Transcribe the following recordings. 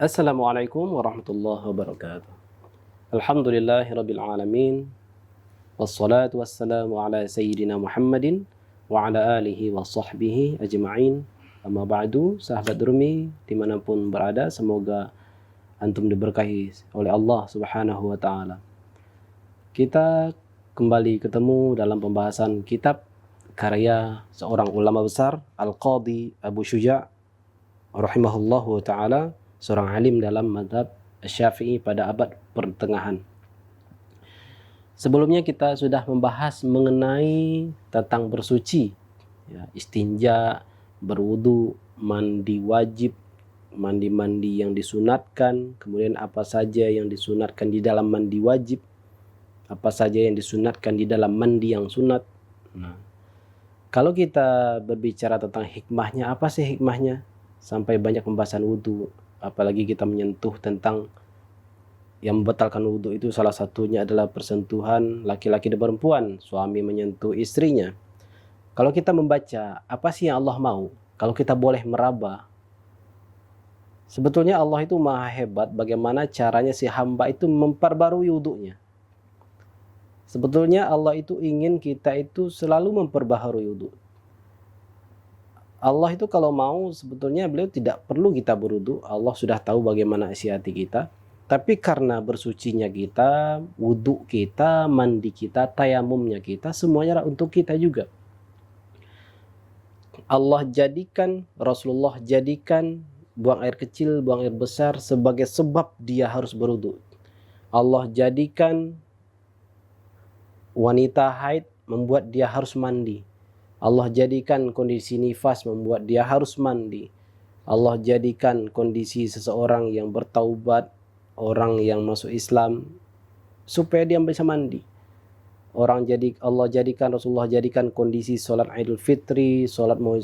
Assalamualaikum warahmatullahi wabarakatuh. Alhamdulillahirabbil alamin. Wassalatu wassalamu ala sayyidina Muhammadin wa ala alihi wa sahbihi ajma'in. Amma ba'du, sahabat Durmi dimanapun berada, semoga antum diberkahi oleh Allah Subhanahu wa taala. Kita kembali ketemu dalam pembahasan kitab karya seorang ulama besar, Al-Qadhi Abu Syuja' rahimahullahu taala, seorang alim dalam mazhab Syafi'i pada abad pertengahan. Sebelumnya kita sudah membahas mengenai tentang bersuci, ya, istinja, berwudu, mandi wajib, mandi-mandi yang disunatkan, kemudian apa saja yang disunatkan di dalam mandi wajib, apa saja yang disunatkan di dalam mandi yang sunat. Nah, kalau kita berbicara tentang hikmahnya, apa sih hikmahnya? Sampai banyak pembahasan wudu, apalagi kita menyentuh tentang yang membatalkan wudu itu salah satunya adalah persentuhan laki-laki dan perempuan, suami menyentuh istrinya. Kalau kita membaca apa sih yang Allah mau, kalau kita boleh meraba, sebetulnya Allah itu maha hebat bagaimana caranya si hamba itu memperbarui wudunya. Sebetulnya Allah itu ingin kita itu selalu memperbaharui wudu. Allah itu kalau mau sebetulnya beliau tidak perlu kita berwudu, Allah sudah tahu bagaimana isi hati kita. Tapi karena bersucinya kita, wudu kita, mandi kita, tayamumnya kita, semuanya untuk kita juga. Allah jadikan, Rasulullah jadikan buang air kecil, buang air besar sebagai sebab dia harus berwudu. Allah jadikan wanita haid membuat dia harus mandi. Allah jadikan kondisi nifas membuat dia harus mandi. Allah jadikan kondisi seseorang yang bertaubat, orang yang masuk Islam, supaya dia bisa mandi. Allah jadikan, Rasulullah jadikan kondisi solat Idul Fitri, solat mau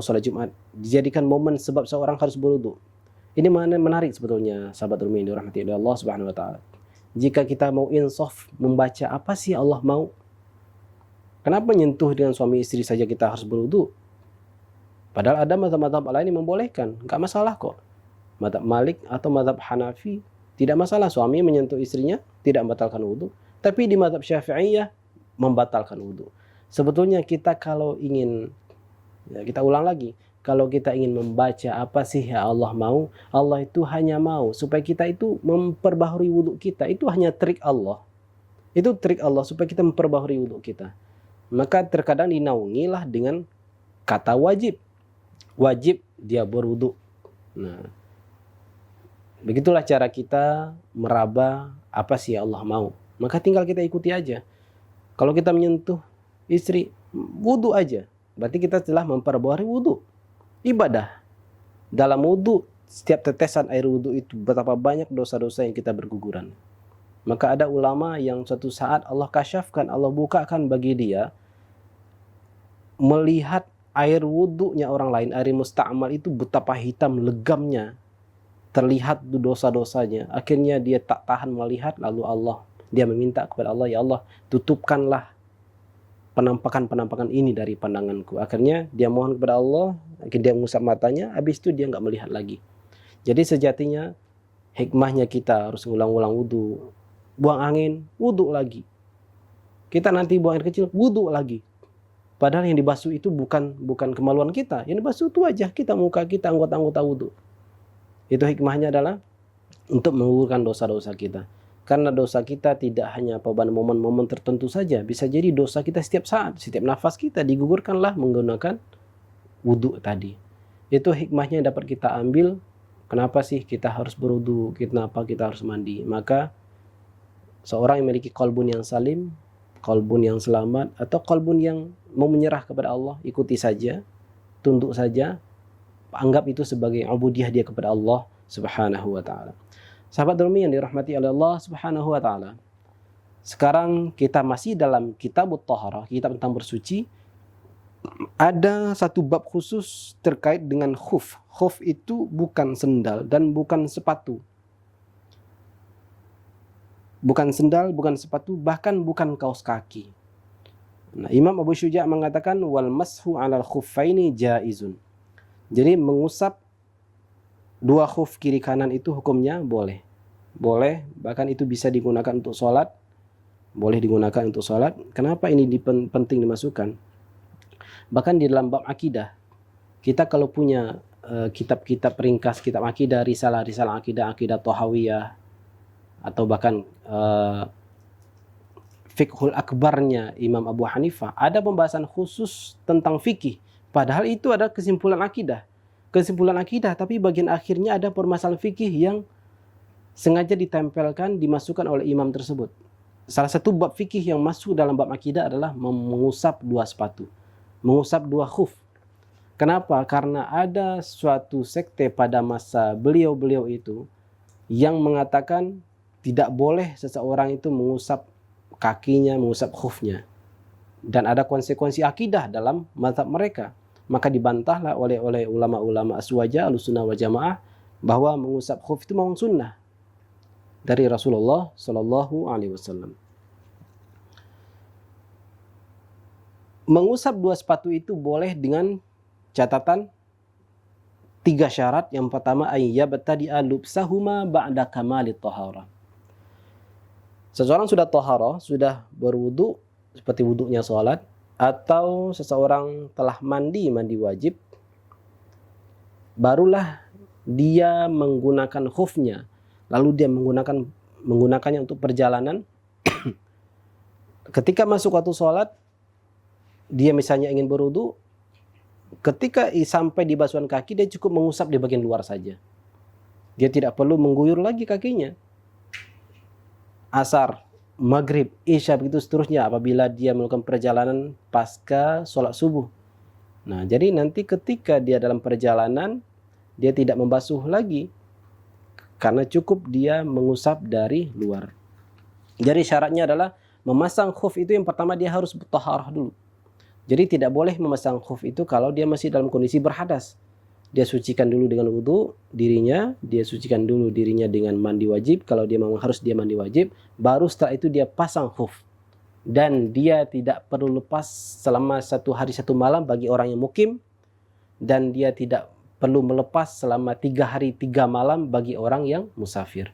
solat Jumat, dijadikan momen sebab seorang harus berwudu. Ini menarik sebetulnya, sahabat Rumi dirahmati oleh Allah Subhanahu wa taala. Jika kita mau insaf membaca apa sih Allah mau, kenapa menyentuh dengan suami istri saja kita harus berwudu? Padahal ada mazhab-mazhab lain yang membolehkan, enggak masalah kok. Mazhab Malik atau mazhab Hanafi tidak masalah suami menyentuh istrinya, tidak membatalkan wudu. Tapi di mazhab Syafi'iyah membatalkan wudu. Sebetulnya kita kalau ingin, ya kita ulang lagi, kalau kita ingin membaca apa sih yang Allah mau, Allah itu hanya mau supaya kita itu memperbaharui wudu kita. Itu hanya trik Allah. Itu trik Allah supaya kita memperbaharui wudu kita. Maka terkadang dinaungilah dengan kata wajib. Wajib dia berwudu. Nah, begitulah cara kita meraba apa sih Allah mau. Maka tinggal kita ikuti aja. Kalau kita menyentuh istri, wudu aja. Berarti kita telah memperbaharui wudu. Ibadah. Dalam wudu, setiap tetesan air wudu itu betapa banyak dosa-dosa yang kita berguguran. Maka ada ulama yang suatu saat Allah kasyafkan, Allah bukakan bagi dia melihat air wudunya orang lain, air musta'mal itu betapa hitam legamnya, terlihat dosa-dosanya. Akhirnya dia tak tahan melihat, lalu dia meminta kepada Allah, ya Allah, tutupkanlah penampakan-penampakan ini dari pandanganku. Akhirnya dia mohon kepada Allah, akhirnya dia mengusap matanya, habis itu dia nggak melihat lagi. Jadi sejatinya hikmahnya kita harus ngulang-ulang wudu. Buang angin, wudu lagi. Kita nanti buang air kecil, wudu lagi. Padahal yang dibasuh itu bukan kemaluan kita. Yang dibasuh itu wajah kita, muka kita, anggota-anggota wudu. Itu hikmahnya adalah untuk menggugurkan dosa-dosa kita. Karena dosa kita tidak hanya pada momen-momen tertentu saja. Bisa jadi dosa kita setiap saat, setiap nafas kita digugurkanlah menggunakan wudu tadi. Itu hikmahnya yang dapat kita ambil. Kenapa sih kita harus berwudu? Kenapa kita harus mandi? Maka seorang yang memiliki qalbun yang salim, qalbun yang selamat, atau qalbun yang mau menyerah kepada Allah, ikuti saja, tunduk saja, anggap itu sebagai ubudiyah dia kepada Allah Subhanahu wa taala. Sahabat Durmi yang dirahmati oleh Allah Subhanahu wa taala. Sekarang kita masih dalam Kitabut Thaharah, kitab tentang bersuci. Ada satu bab khusus terkait dengan khuf. Khuf itu bukan sendal dan bukan sepatu. Bukan sendal, bukan sepatu, bahkan bukan kaos kaki. Nah, Imam Abu Syuja' mengatakan wal mashu 'alal khuffaini jaizun. Jadi mengusap Dua khuf kiri kanan itu hukumnya boleh. Boleh, bahkan itu bisa digunakan untuk sholat. Boleh digunakan untuk sholat. Kenapa ini penting dimasukkan? Bahkan di dalam bab akidah, kita kalau punya kitab-kitab ringkas, kitab akidah, risalah-risalah akidah, akidah Thahawiyah, atau bahkan fiqhul akbarnya Imam Abu Hanifah, ada pembahasan khusus tentang fikih. Padahal itu adalah kesimpulan akidah. Kesimpulan akidah, tapi bagian akhirnya ada permasalahan fikih yang sengaja ditempelkan, dimasukkan oleh imam tersebut. Salah satu bab fikih yang masuk dalam bab akidah adalah mengusap dua sepatu, mengusap dua khuf. Kenapa? Karena ada suatu sekte pada masa beliau-beliau itu yang mengatakan tidak boleh seseorang itu mengusap kakinya, mengusap khufnya. Dan ada konsekuensi akidah dalam mazhab mereka. Maka dibantahlah oleh ulama-ulama aswaja, Ahlussunnah wal Jamaah, bahwa mengusap khuf itu memang sunnah dari Rasulullah Shallallahu Alaihi Wasallam. Mengusap dua sepatu itu boleh dengan catatan 3 syarat. Yang pertama, ayyabtadi'a lubsahuma ba'da kamalit taharah. Seseorang sudah taharah, sudah berwudu seperti wudunya sholat, atau seseorang telah mandi wajib, barulah dia menggunakan khufnya, lalu dia menggunakannya untuk perjalanan. Ketika masuk waktu sholat, dia misalnya ingin berwudu, ketika sampai di basuhan kaki, dia cukup mengusap di bagian luar saja. Dia tidak perlu mengguyur lagi kakinya. Asar, maghrib, isya, begitu seterusnya apabila dia melakukan perjalanan pasca sholat subuh. Nah, jadi nanti ketika dia dalam perjalanan, dia tidak membasuh lagi, karena cukup dia mengusap dari luar. Jadi syaratnya adalah memasang khuf itu yang pertama dia harus taharah dulu. Jadi tidak boleh memasang khuf itu kalau dia masih dalam kondisi berhadas. Dia sucikan dulu dengan wudu dirinya, dia sucikan dulu dirinya dengan mandi wajib, kalau dia memang harus dia mandi wajib, baru setelah itu dia pasang khuf. Dan dia tidak perlu lepas selama 1 hari 1 malam bagi orang yang mukim, dan dia tidak perlu melepas selama 3 hari 3 malam bagi orang yang musafir.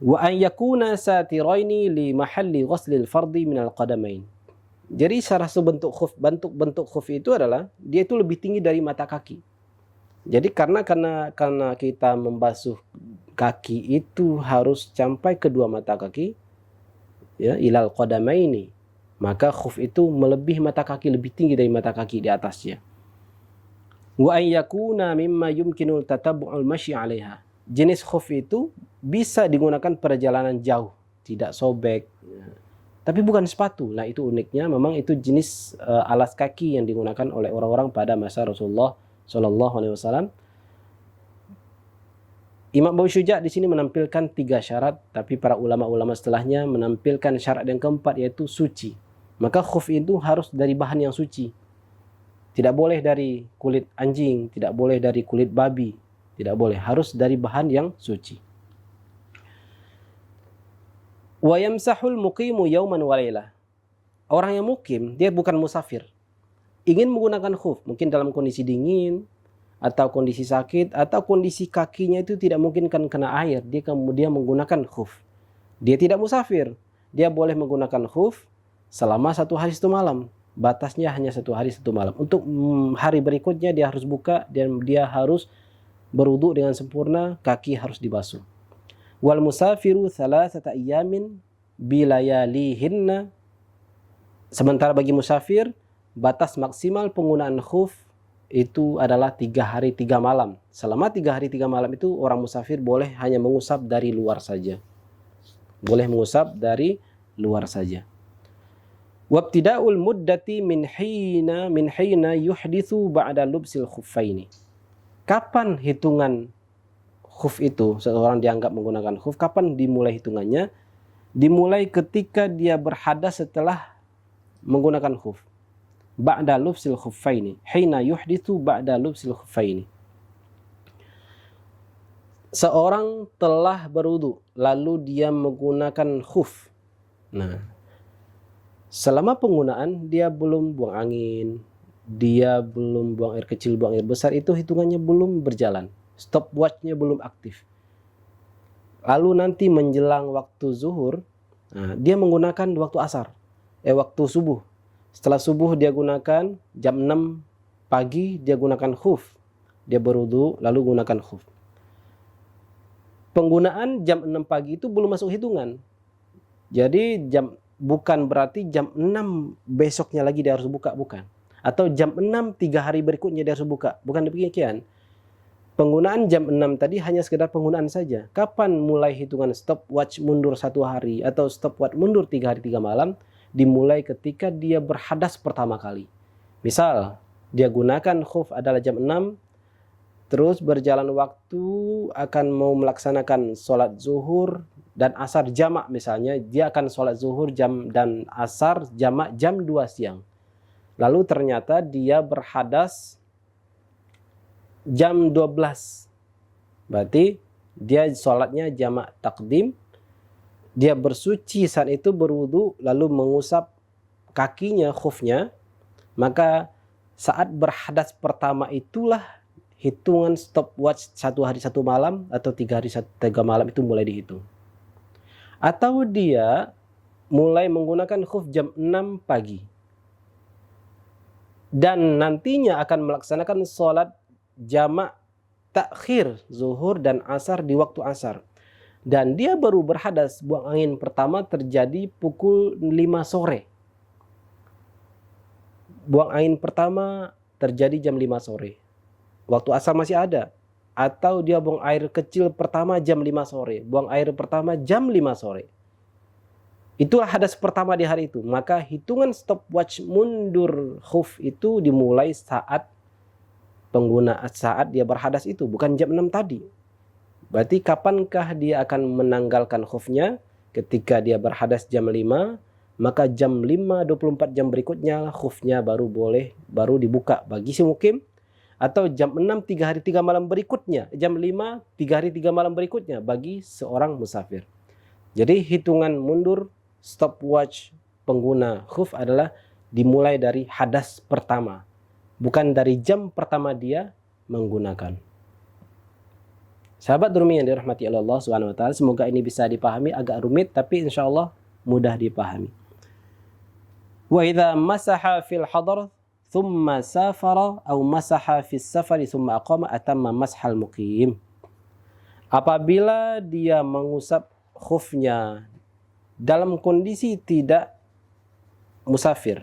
Wa an yakuna satiraini li mahalli ghuslil fardhi minal qadamain. Jadi salah satu bentuk khuf itu adalah dia itu lebih tinggi dari mata kaki. Jadi karena kita membasuh kaki itu harus sampai kedua mata kaki, ya, ilal qadamaini, maka khuf itu melebihi mata kaki, lebih tinggi dari mata kaki di atasnya. Wa an yakuna mimma yumkinu tatabbu'ul masyi 'alaiha. Jenis khuf itu bisa digunakan perjalanan jauh, tidak sobek. Tapi bukan sepatu. Nah, itu uniknya, memang itu jenis alas kaki yang digunakan oleh orang-orang pada masa Rasulullah Shallallahu Alaihi Wasallam. Imam Abu Syuja' di sini menampilkan 3 syarat, tapi para ulama-ulama setelahnya menampilkan syarat yang keempat, yaitu suci. Maka khuf itu harus dari bahan yang suci. Tidak boleh dari kulit anjing, tidak boleh dari kulit babi, tidak boleh, harus dari bahan yang suci. Wa yamsahul muqimu yauman wa lailah. Orang yang mukim, dia bukan musafir, ingin menggunakan khuf, mungkin dalam kondisi dingin atau kondisi sakit atau kondisi kakinya itu tidak mungkin kena air, dia kemudian menggunakan khuf. Dia tidak musafir, dia boleh menggunakan khuf selama 1 hari 1 malam. Batasnya hanya 1 hari 1 malam. Untuk hari berikutnya dia harus buka dan dia harus berwudu dengan sempurna, kaki harus dibasuh. Wal musafiru 3 ayyamin bilayalihinna. Sementara bagi musafir, batas maksimal penggunaan khuf itu adalah 3 hari 3 malam. Selama 3 hari 3 malam itu orang musafir boleh hanya mengusap dari luar saja. Boleh mengusap dari luar saja. Wabtida'ul muddati min hina yuhdithu ba'da lubsil khuffaini. Kapan hitungan khuf itu, seseorang dianggap menggunakan khuf, kapan dimulai hitungannya? Dimulai ketika dia berhadas setelah menggunakan khuf. Ba'da lubsil khuffaini. Hina yuhdithu ba'da lubsil khuffaini. Seorang telah berwudu, lalu dia menggunakan khuf. Nah, selama penggunaan dia belum buang angin, dia belum buang air kecil, buang air besar, itu hitungannya belum berjalan. stopwatchnya belum aktif. Lalu nanti menjelang waktu zuhur, dia menggunakan waktu subuh. Setelah subuh dia gunakan, jam 6 pagi dia gunakan khuf. Dia berwudu lalu gunakan khuf. Penggunaan jam 6 pagi itu belum masuk hitungan. Jadi bukan berarti jam 6 besoknya lagi dia harus buka, bukan. Atau jam 6 3 hari berikutnya dia harus buka. Bukan demikian. Penggunaan jam 6 tadi hanya sekedar penggunaan saja. Kapan mulai hitungan stopwatch mundur 1 hari atau stopwatch mundur 3 hari 3 malam? Dimulai ketika dia berhadas pertama kali. Misal, dia gunakan khuf adalah jam 6, terus berjalan waktu akan mau melaksanakan sholat zuhur dan asar jamak misalnya. Dia akan sholat zuhur dan asar jamak jam 2 siang. Lalu ternyata dia berhadas jam 12. Berarti dia sholatnya jamak takdim. Dia bersuci saat itu, berwudu, lalu mengusap kakinya, khufnya. Maka saat berhadas pertama itulah hitungan stopwatch 1 hari 1 malam atau 3 hari 3 malam itu mulai dihitung. Atau dia mulai menggunakan khuf jam 6 pagi. Dan nantinya akan melaksanakan sholat jamak takhir zuhur dan asar di waktu asar. Dan dia baru berhadas, buang angin pertama terjadi pukul 5 sore. Buang angin pertama terjadi jam 5 sore. Waktu asar masih ada. Atau dia buang air kecil pertama jam 5 sore. Buang air pertama jam 5 sore. Itulah hadas pertama di hari itu. Maka hitungan stopwatch mundur khuf itu dimulai saat dia berhadas itu, bukan jam 6 tadi. Berarti kapankah dia akan menanggalkan khufnya? Ketika dia berhadas jam 5, maka jam 5 24 jam berikutnya khufnya baru dibuka bagi si mukim. Atau jam 6 3 hari 3 malam berikutnya, jam 5 3 hari 3 malam berikutnya bagi seorang musafir. Jadi hitungan mundur stopwatch pengguna khuf adalah dimulai dari hadas pertama, bukan dari jam pertama dia menggunakan. Sahabat Durmi yang dirahmati Allah Subhanahu wa taala, semoga ini bisa dipahami, agak rumit tapi insyaallah mudah dipahami. Wa idza masaha fil hadar thumma safara aw masaha fis safari thumma aqama atamma mashal muqim. Apabila dia mengusap khufnya dalam kondisi tidak musafir,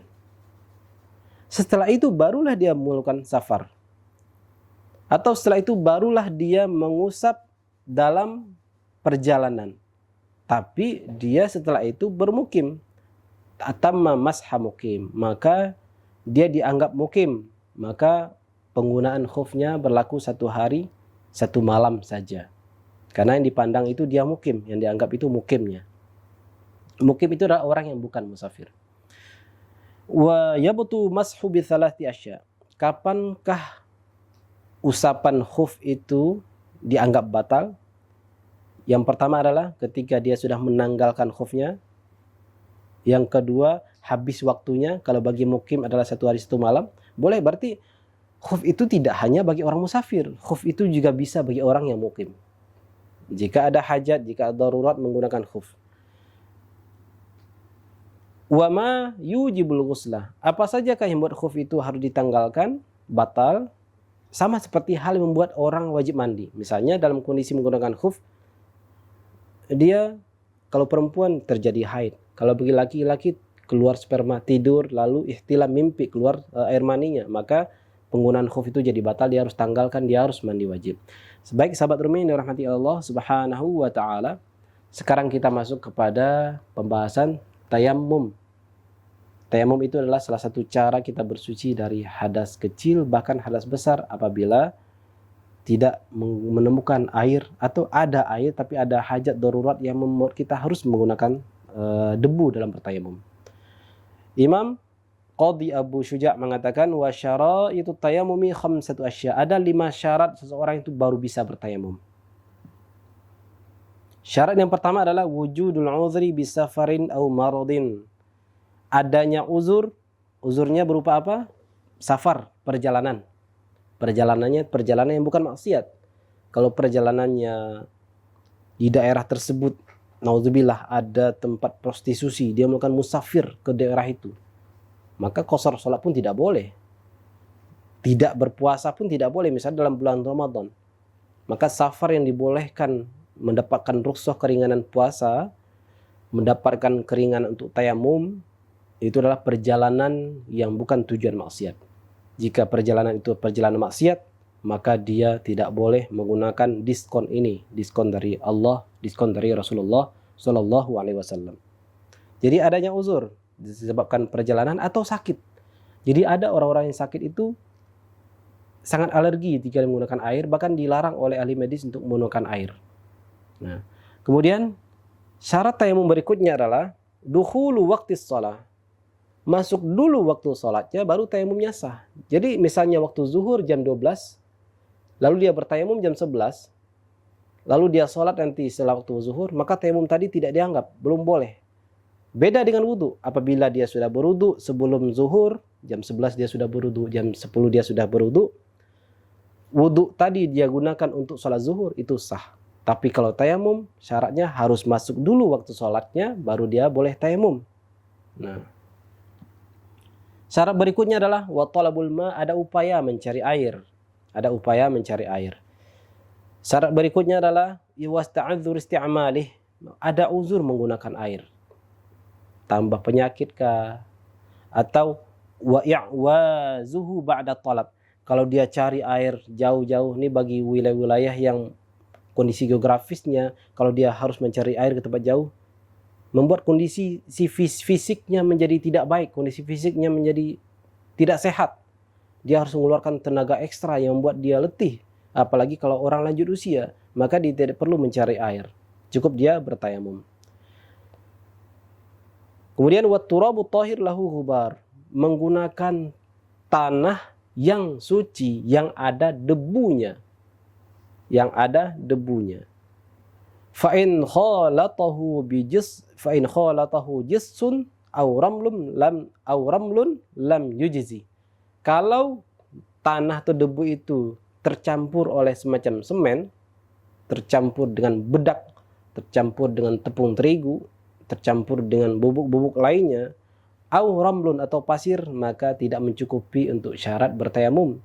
setelah itu barulah dia melakukan safar. Atau setelah itu barulah dia mengusap dalam perjalanan. Tapi dia setelah itu bermukim. Atamma masha mukim. Maka dia dianggap mukim. Maka penggunaan khufnya berlaku 1 hari 1 malam saja. Karena yang dipandang itu dia mukim. Yang dianggap itu mukimnya. Mukim itu adalah orang yang bukan musafir. Wa yabtu mashu bi thalathati asya. Kapankah usapan khuf itu dianggap batal? Yang pertama adalah ketika dia sudah menanggalkan khufnya. Yang kedua, habis waktunya. Kalau bagi mukim adalah 1 hari 1 malam, boleh. Berarti khuf itu tidak hanya bagi orang musafir. Khuf itu juga bisa bagi orang yang mukim. Jika ada hajat, jika ada darurat menggunakan khuf. Wa ma yujibul ghuslah. Apa sajakah yang membuat khuf itu harus ditanggalkan? Batal. Sama seperti hal yang membuat orang wajib mandi. Misalnya dalam kondisi menggunakan khuf, dia kalau perempuan terjadi haid. Kalau bagi laki-laki keluar sperma, tidur, lalu ihtilam mimpi, keluar air maninya. Maka penggunaan khuf itu jadi batal, dia harus tanggalkan, dia harus mandi wajib. Sebaik sahabat Rumi yang dirahmati Allah Subhanahu wa taala, sekarang kita masuk kepada pembahasan tayammum. Tayamum itu adalah salah satu cara kita bersuci dari hadas kecil bahkan hadas besar apabila tidak menemukan air atau ada air tapi ada hajat darurat yang membuat kita harus menggunakan debu dalam bertayamum. Imam Qadhi Abu Syuja' mengatakan wa syaraitu tayammumi khamsatu asya. Ada 5 syarat seseorang itu baru bisa bertayamum. Syarat yang pertama adalah wujudul uzri bisafarin aw maradin. Adanya uzurnya berupa apa? Safar, perjalanan. Perjalanan yang bukan maksiat. Kalau perjalanannya di daerah tersebut, naudzubillah, ada tempat prostitusi, dia melakukan musafir ke daerah itu, maka qasar sholat pun tidak boleh. Tidak berpuasa pun tidak boleh, misalnya dalam bulan Ramadan. Maka safar yang dibolehkan mendapatkan rukhsah keringanan puasa, mendapatkan keringanan untuk tayamum, itu adalah perjalanan yang bukan tujuan maksiat. Jika perjalanan itu perjalanan maksiat, maka dia tidak boleh menggunakan diskon ini, diskon dari Allah, diskon dari Rasulullah Shallallahu Alaihi Wasallam. Jadi adanya uzur disebabkan perjalanan atau sakit. Jadi ada orang-orang yang sakit itu sangat alergi jika menggunakan air, bahkan dilarang oleh ahli medis untuk menggunakan air. Nah, kemudian syarat tayamum berikutnya adalah dukhulu waqtis shalah. Masuk dulu waktu sholatnya, baru tayamumnya sah. Jadi misalnya waktu zuhur jam 12, lalu dia bertayamum jam 11, lalu dia sholat nanti setelah waktu zuhur, maka tayamum tadi tidak dianggap, belum boleh. Beda dengan wudu. Apabila dia sudah berwudu sebelum zuhur, jam 11 dia sudah berwudu, jam 10 dia sudah berwudu, wudu tadi dia gunakan untuk sholat zuhur, itu sah. Tapi kalau tayamum, syaratnya harus masuk dulu waktu sholatnya, baru dia boleh tayamum. Nah, syarat berikutnya adalah wa talabul ma, ada upaya mencari air. Ada upaya mencari air. Syarat berikutnya adalah wasta'adzur isti'malih, ada uzur menggunakan air. Tambah penyakit kah? Atau wa'wazuhu ba'da talab. Kalau dia cari air jauh-jauh, ini bagi wilayah-wilayah yang kondisi geografisnya, kalau dia harus mencari air ke tempat jauh, membuat kondisi fisiknya menjadi tidak baik, kondisi fisiknya menjadi tidak sehat. Dia harus mengeluarkan tenaga ekstra yang membuat dia letih. Apalagi kalau orang lanjut usia, maka dia tidak perlu mencari air. Cukup dia bertayamum. Kemudian wat-turabu thahir lahu ghubar, menggunakan tanah yang suci, yang ada debunya. Yang ada debunya. Fa in khalatahu jissun aw ramlun lam yujzi. Kalau tanah atau debu itu tercampur oleh semacam semen, tercampur dengan bedak, tercampur dengan tepung terigu, tercampur dengan bubuk-bubuk lainnya, aw ramlun atau pasir, maka tidak mencukupi untuk syarat bertayamum.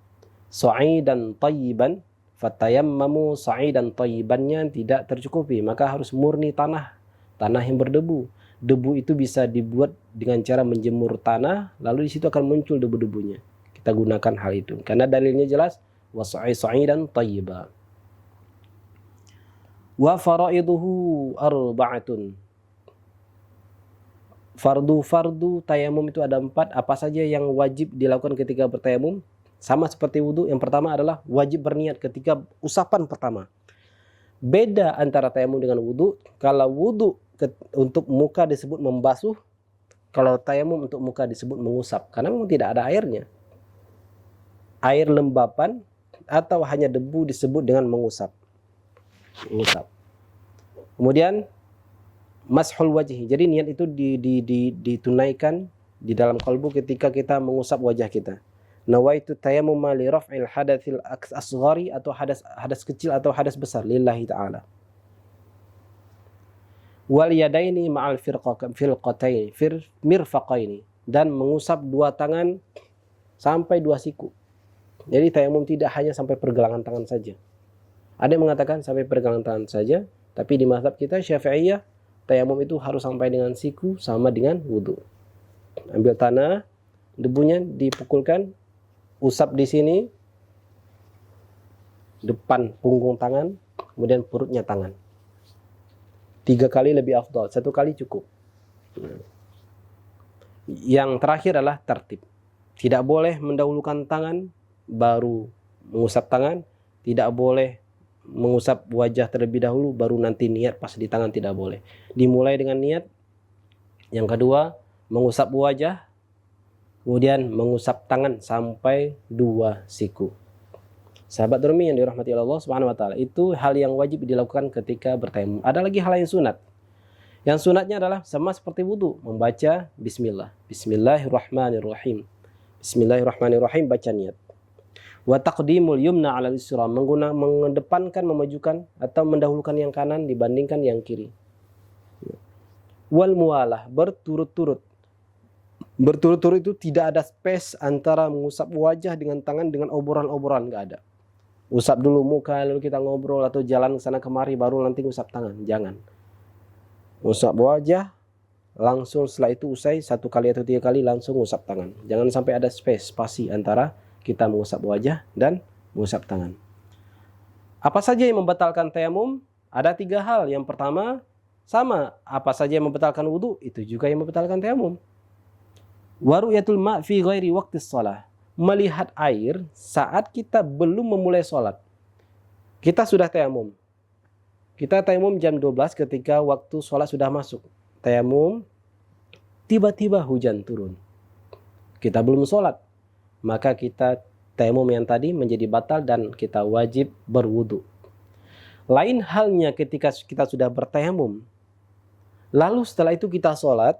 Sa'idan thayyiban, fatayammamu sa'idan thayyibannya tidak tercukupi, maka harus murni tanah yang berdebu. Debu itu bisa dibuat dengan cara menjemur tanah, lalu di situ akan muncul debu-debunya. Kita gunakan hal itu karena dalilnya jelas, sa'idan thayyiba. Wa faraiduhu arba'atun. Fardu tayamum itu ada 4. Apa saja yang wajib dilakukan ketika bertayamum? Sama seperti wudu. Yang pertama adalah wajib berniat ketika usapan pertama. Beda antara tayamum dengan wudu. Kalau wudu untuk muka disebut membasuh, kalau tayamum untuk muka disebut mengusap, karena memang tidak ada airnya. Air lembapan atau hanya debu disebut dengan mengusap. Kemudian mashul wajhi. Jadi niat itu ditunaikan di dalam kalbu ketika kita mengusap wajah kita. Nawaitu tayammum li raf'il hadatsil asghari, atau hadas kecil atau hadas besar lillahi ta'ala. Wal yadaini ma'al firqataini mirfaqaini, dan mengusap 2 tangan sampai 2 siku. Jadi tayamum tidak hanya sampai pergelangan tangan saja. Ada yang mengatakan sampai pergelangan tangan saja, tapi di mazhab kita Syafi'iyah, tayamum itu harus sampai dengan siku, sama dengan wudu. Ambil tanah, debunya dipukulkan, usap di sini, depan punggung tangan, kemudian perutnya tangan. 3 kali lebih afdal, 1 kali cukup. Yang terakhir adalah tertib. Tidak boleh mendahulukan tangan baru mengusap tangan, tidak boleh mengusap wajah terlebih dahulu baru nanti niat pas di tangan, tidak boleh. Dimulai dengan niat. Yang kedua, mengusap wajah, kemudian mengusap tangan sampai 2 siku. Sahabat Durmi yang dirahmati Allah Subhanahu wa taala, itu hal yang wajib dilakukan ketika bertayamum. Ada lagi hal yang sunat. Yang sunatnya adalah sama seperti wudu, membaca bismillah. Bismillahirrahmanirrahim. Bismillahirrahmanirrahim, baca niat. Wa taqdimul yumna 'ala al-yusra, mengedepankan, memajukan atau mendahulukan yang kanan dibandingkan yang kiri. Wal muwalah, berturut-turut. Berturut-turut itu tidak ada space antara mengusap wajah dengan tangan dengan obrolan-obrolan, enggak ada. Usap dulu muka lalu kita ngobrol atau jalan ke sana kemari baru nanti usap tangan, jangan. Usap wajah langsung setelah itu usai 1 kali atau 3 kali langsung usap tangan. Jangan sampai ada spasi antara kita mengusap wajah dan mengusap tangan. Apa saja yang membatalkan tayamum? Ada 3 hal. Yang pertama, sama apa saja yang membatalkan wudu, itu juga yang membatalkan tayamum. Wa ru'yatul ma' fi ghairi waqtis shalah. Melihat air saat kita belum memulai sholat. Kita sudah tayamum. Kita tayamum jam 12 ketika waktu sholat sudah masuk. Tayamum, tiba-tiba hujan turun. Kita belum sholat. Maka kita tayamum yang tadi menjadi batal dan kita wajib berwudu. Lain halnya ketika kita sudah bertayamum. Lalu setelah itu kita sholat.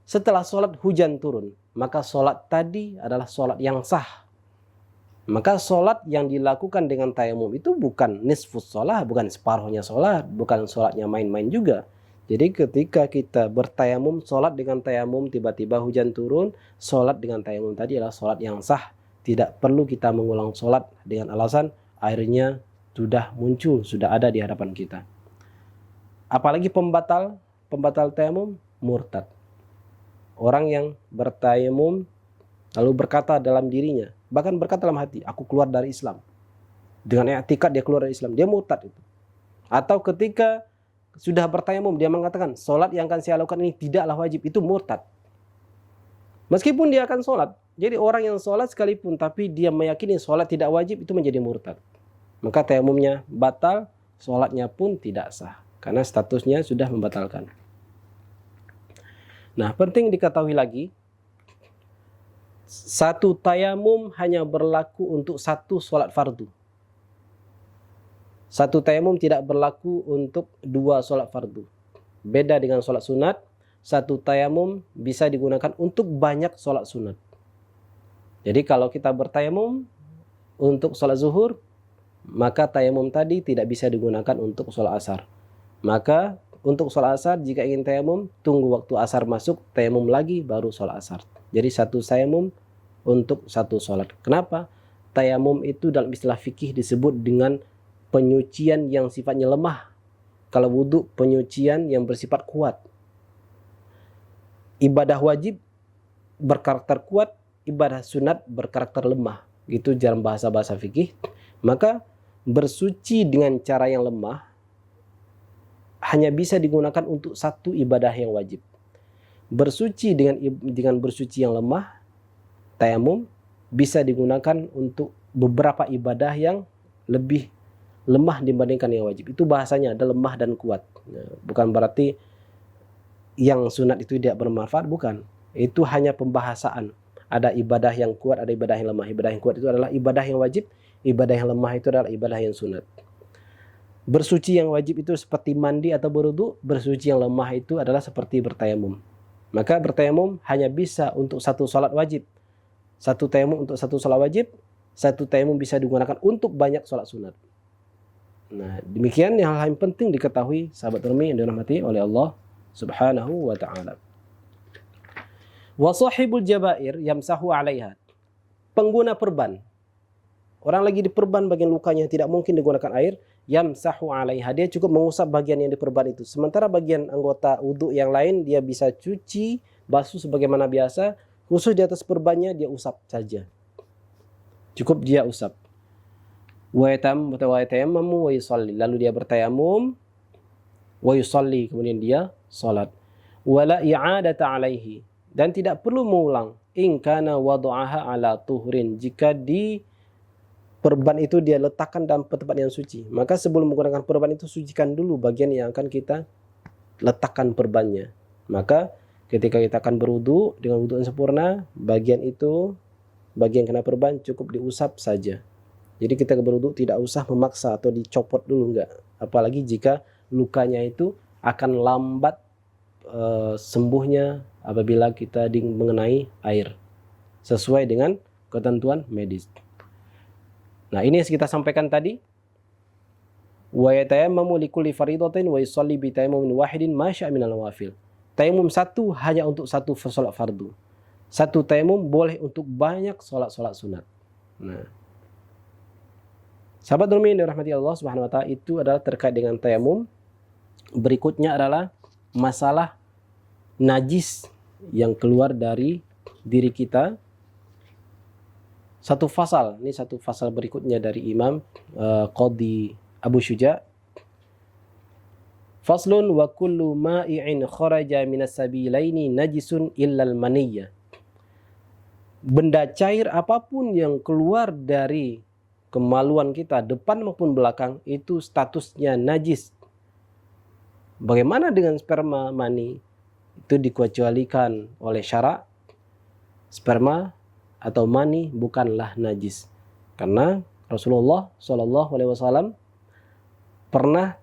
Setelah sholat hujan turun. Maka sholat tadi adalah sholat yang sah. Maka sholat yang dilakukan dengan tayamum itu bukan nisfus sholat, bukan separuhnya sholat, bukan sholatnya main-main juga. Jadi ketika kita bertayamum, sholat dengan tayamum, tiba-tiba hujan turun, sholat dengan tayamum tadi adalah sholat yang sah. Tidak perlu kita mengulang sholat dengan alasan airnya sudah muncul, sudah ada di hadapan kita. Apalagi pembatal tayamum, murtad. Orang yang bertayamum lalu berkata dalam dirinya, bahkan berkata dalam hati, aku keluar dari Islam. Dengan i'tikad dia keluar dari Islam, dia murtad itu. Atau ketika sudah bertayamum dia mengatakan, sholat yang akan saya lakukan ini tidaklah wajib, itu murtad. Meskipun dia akan sholat. Jadi orang yang sholat sekalipun tapi dia meyakini sholat tidak wajib, itu menjadi murtad. Maka tayamumnya batal, sholatnya pun tidak sah. Karena statusnya sudah membatalkan. Nah, penting diketahui lagi, satu tayamum hanya berlaku untuk 1 sholat fardu. 1 tayamum tidak berlaku untuk 2 sholat fardu. Beda dengan sholat sunat, 1 tayamum bisa digunakan untuk banyak sholat sunat. Jadi kalau kita bertayamum untuk sholat zuhur, maka tayamum tadi tidak bisa digunakan untuk sholat asar. Maka untuk sholat asar, jika ingin tayamum, tunggu waktu asar masuk, tayamum lagi, baru sholat asar. Jadi 1 tayamum untuk 1 sholat. Kenapa? Tayamum itu dalam istilah fikih disebut dengan penyucian yang sifatnya lemah. Kalau wudu, penyucian yang bersifat kuat. Ibadah wajib berkarakter kuat, ibadah sunat berkarakter lemah. Gitu dalam bahasa-bahasa fikih. Maka bersuci dengan cara yang lemah hanya bisa digunakan untuk 1 ibadah yang wajib. Bersuci dengan bersuci yang lemah, tayamum bisa digunakan untuk beberapa ibadah yang lebih lemah dibandingkan yang wajib. Itu bahasanya ada lemah dan kuat. Bukan berarti yang sunat itu tidak bermanfaat, bukan. Itu hanya pembahasan. Ada ibadah yang kuat, ada ibadah yang lemah. Ibadah yang kuat itu adalah ibadah yang wajib, ibadah yang lemah itu adalah ibadah yang sunat. Bersuci yang wajib itu seperti mandi atau berwudu, bersuci yang lemah itu adalah seperti bertayamum. Maka bertayamum hanya bisa untuk 1 sholat wajib. 1 tayamum untuk 1 sholat wajib, 1 tayamum bisa digunakan untuk banyak sholat sunat. Nah, demikian hal-hal yang penting diketahui sahabat Rumi yang dirahmati oleh Allah Subhanahu wa ta'ala. Wa sahibul jabair yamsahu 'alaiha. Pengguna perban. Orang lagi diperban bagian lukanya tidak mungkin digunakan air, yamsahu 'alaiha. Dia cukup mengusap bagian yang diperban itu. Sementara bagian anggota wudu yang lain dia bisa cuci, basuh sebagaimana biasa, khusus di atas perbannya dia usap saja. Cukup dia usap. Wa yatayammamu wa yusalli. Lalu dia bertayamum wa yusalli, kemudian dia salat. Wala i'adata 'alaihi. Dan tidak perlu mengulang. In kana wada'aha 'ala tuhrin. Jika di perban itu dia letakkan dalam tempat yang suci, maka sebelum menggunakan perban itu sucikan dulu bagian yang akan kita letakkan perbannya. Maka ketika kita akan berwudu dengan wudu yang sempurna, bagian itu, bagian kena perban cukup diusap saja. Jadi kita berwudu tidak usah memaksa atau dicopot dulu, enggak. Apalagi jika lukanya itu akan lambat sembuhnya apabila kita mengenai air sesuai dengan ketentuan medis. Nah, ini yang kita sampaikan tadi. Wa yatayammamu likulli faridatin wa yusalli bi tayammumin wahidin ma syaa minal nawafil. Tayamum satu hanya untuk satu salat fardu. Satu tayamum boleh untuk banyak salat-salat sunat. Nah, sahabat Rumi yang dirahmati Allah Subhanahu wa taala, itu adalah terkait dengan tayamum. Berikutnya adalah masalah najis yang keluar dari diri kita. Satu fasal, ini satu fasal berikutnya dari Imam Qadhi Abu Syuja. Faslun wa kullu ma'i'in kharaja minas sabilaini najisun illal maniyya. Benda cair apapun yang keluar dari kemaluan kita, depan maupun belakang, itu statusnya najis. Bagaimana dengan sperma, mani? Itu dikecualikan oleh syarak. Sperma atau mani bukanlah najis. Karena Rasulullah SAW pernah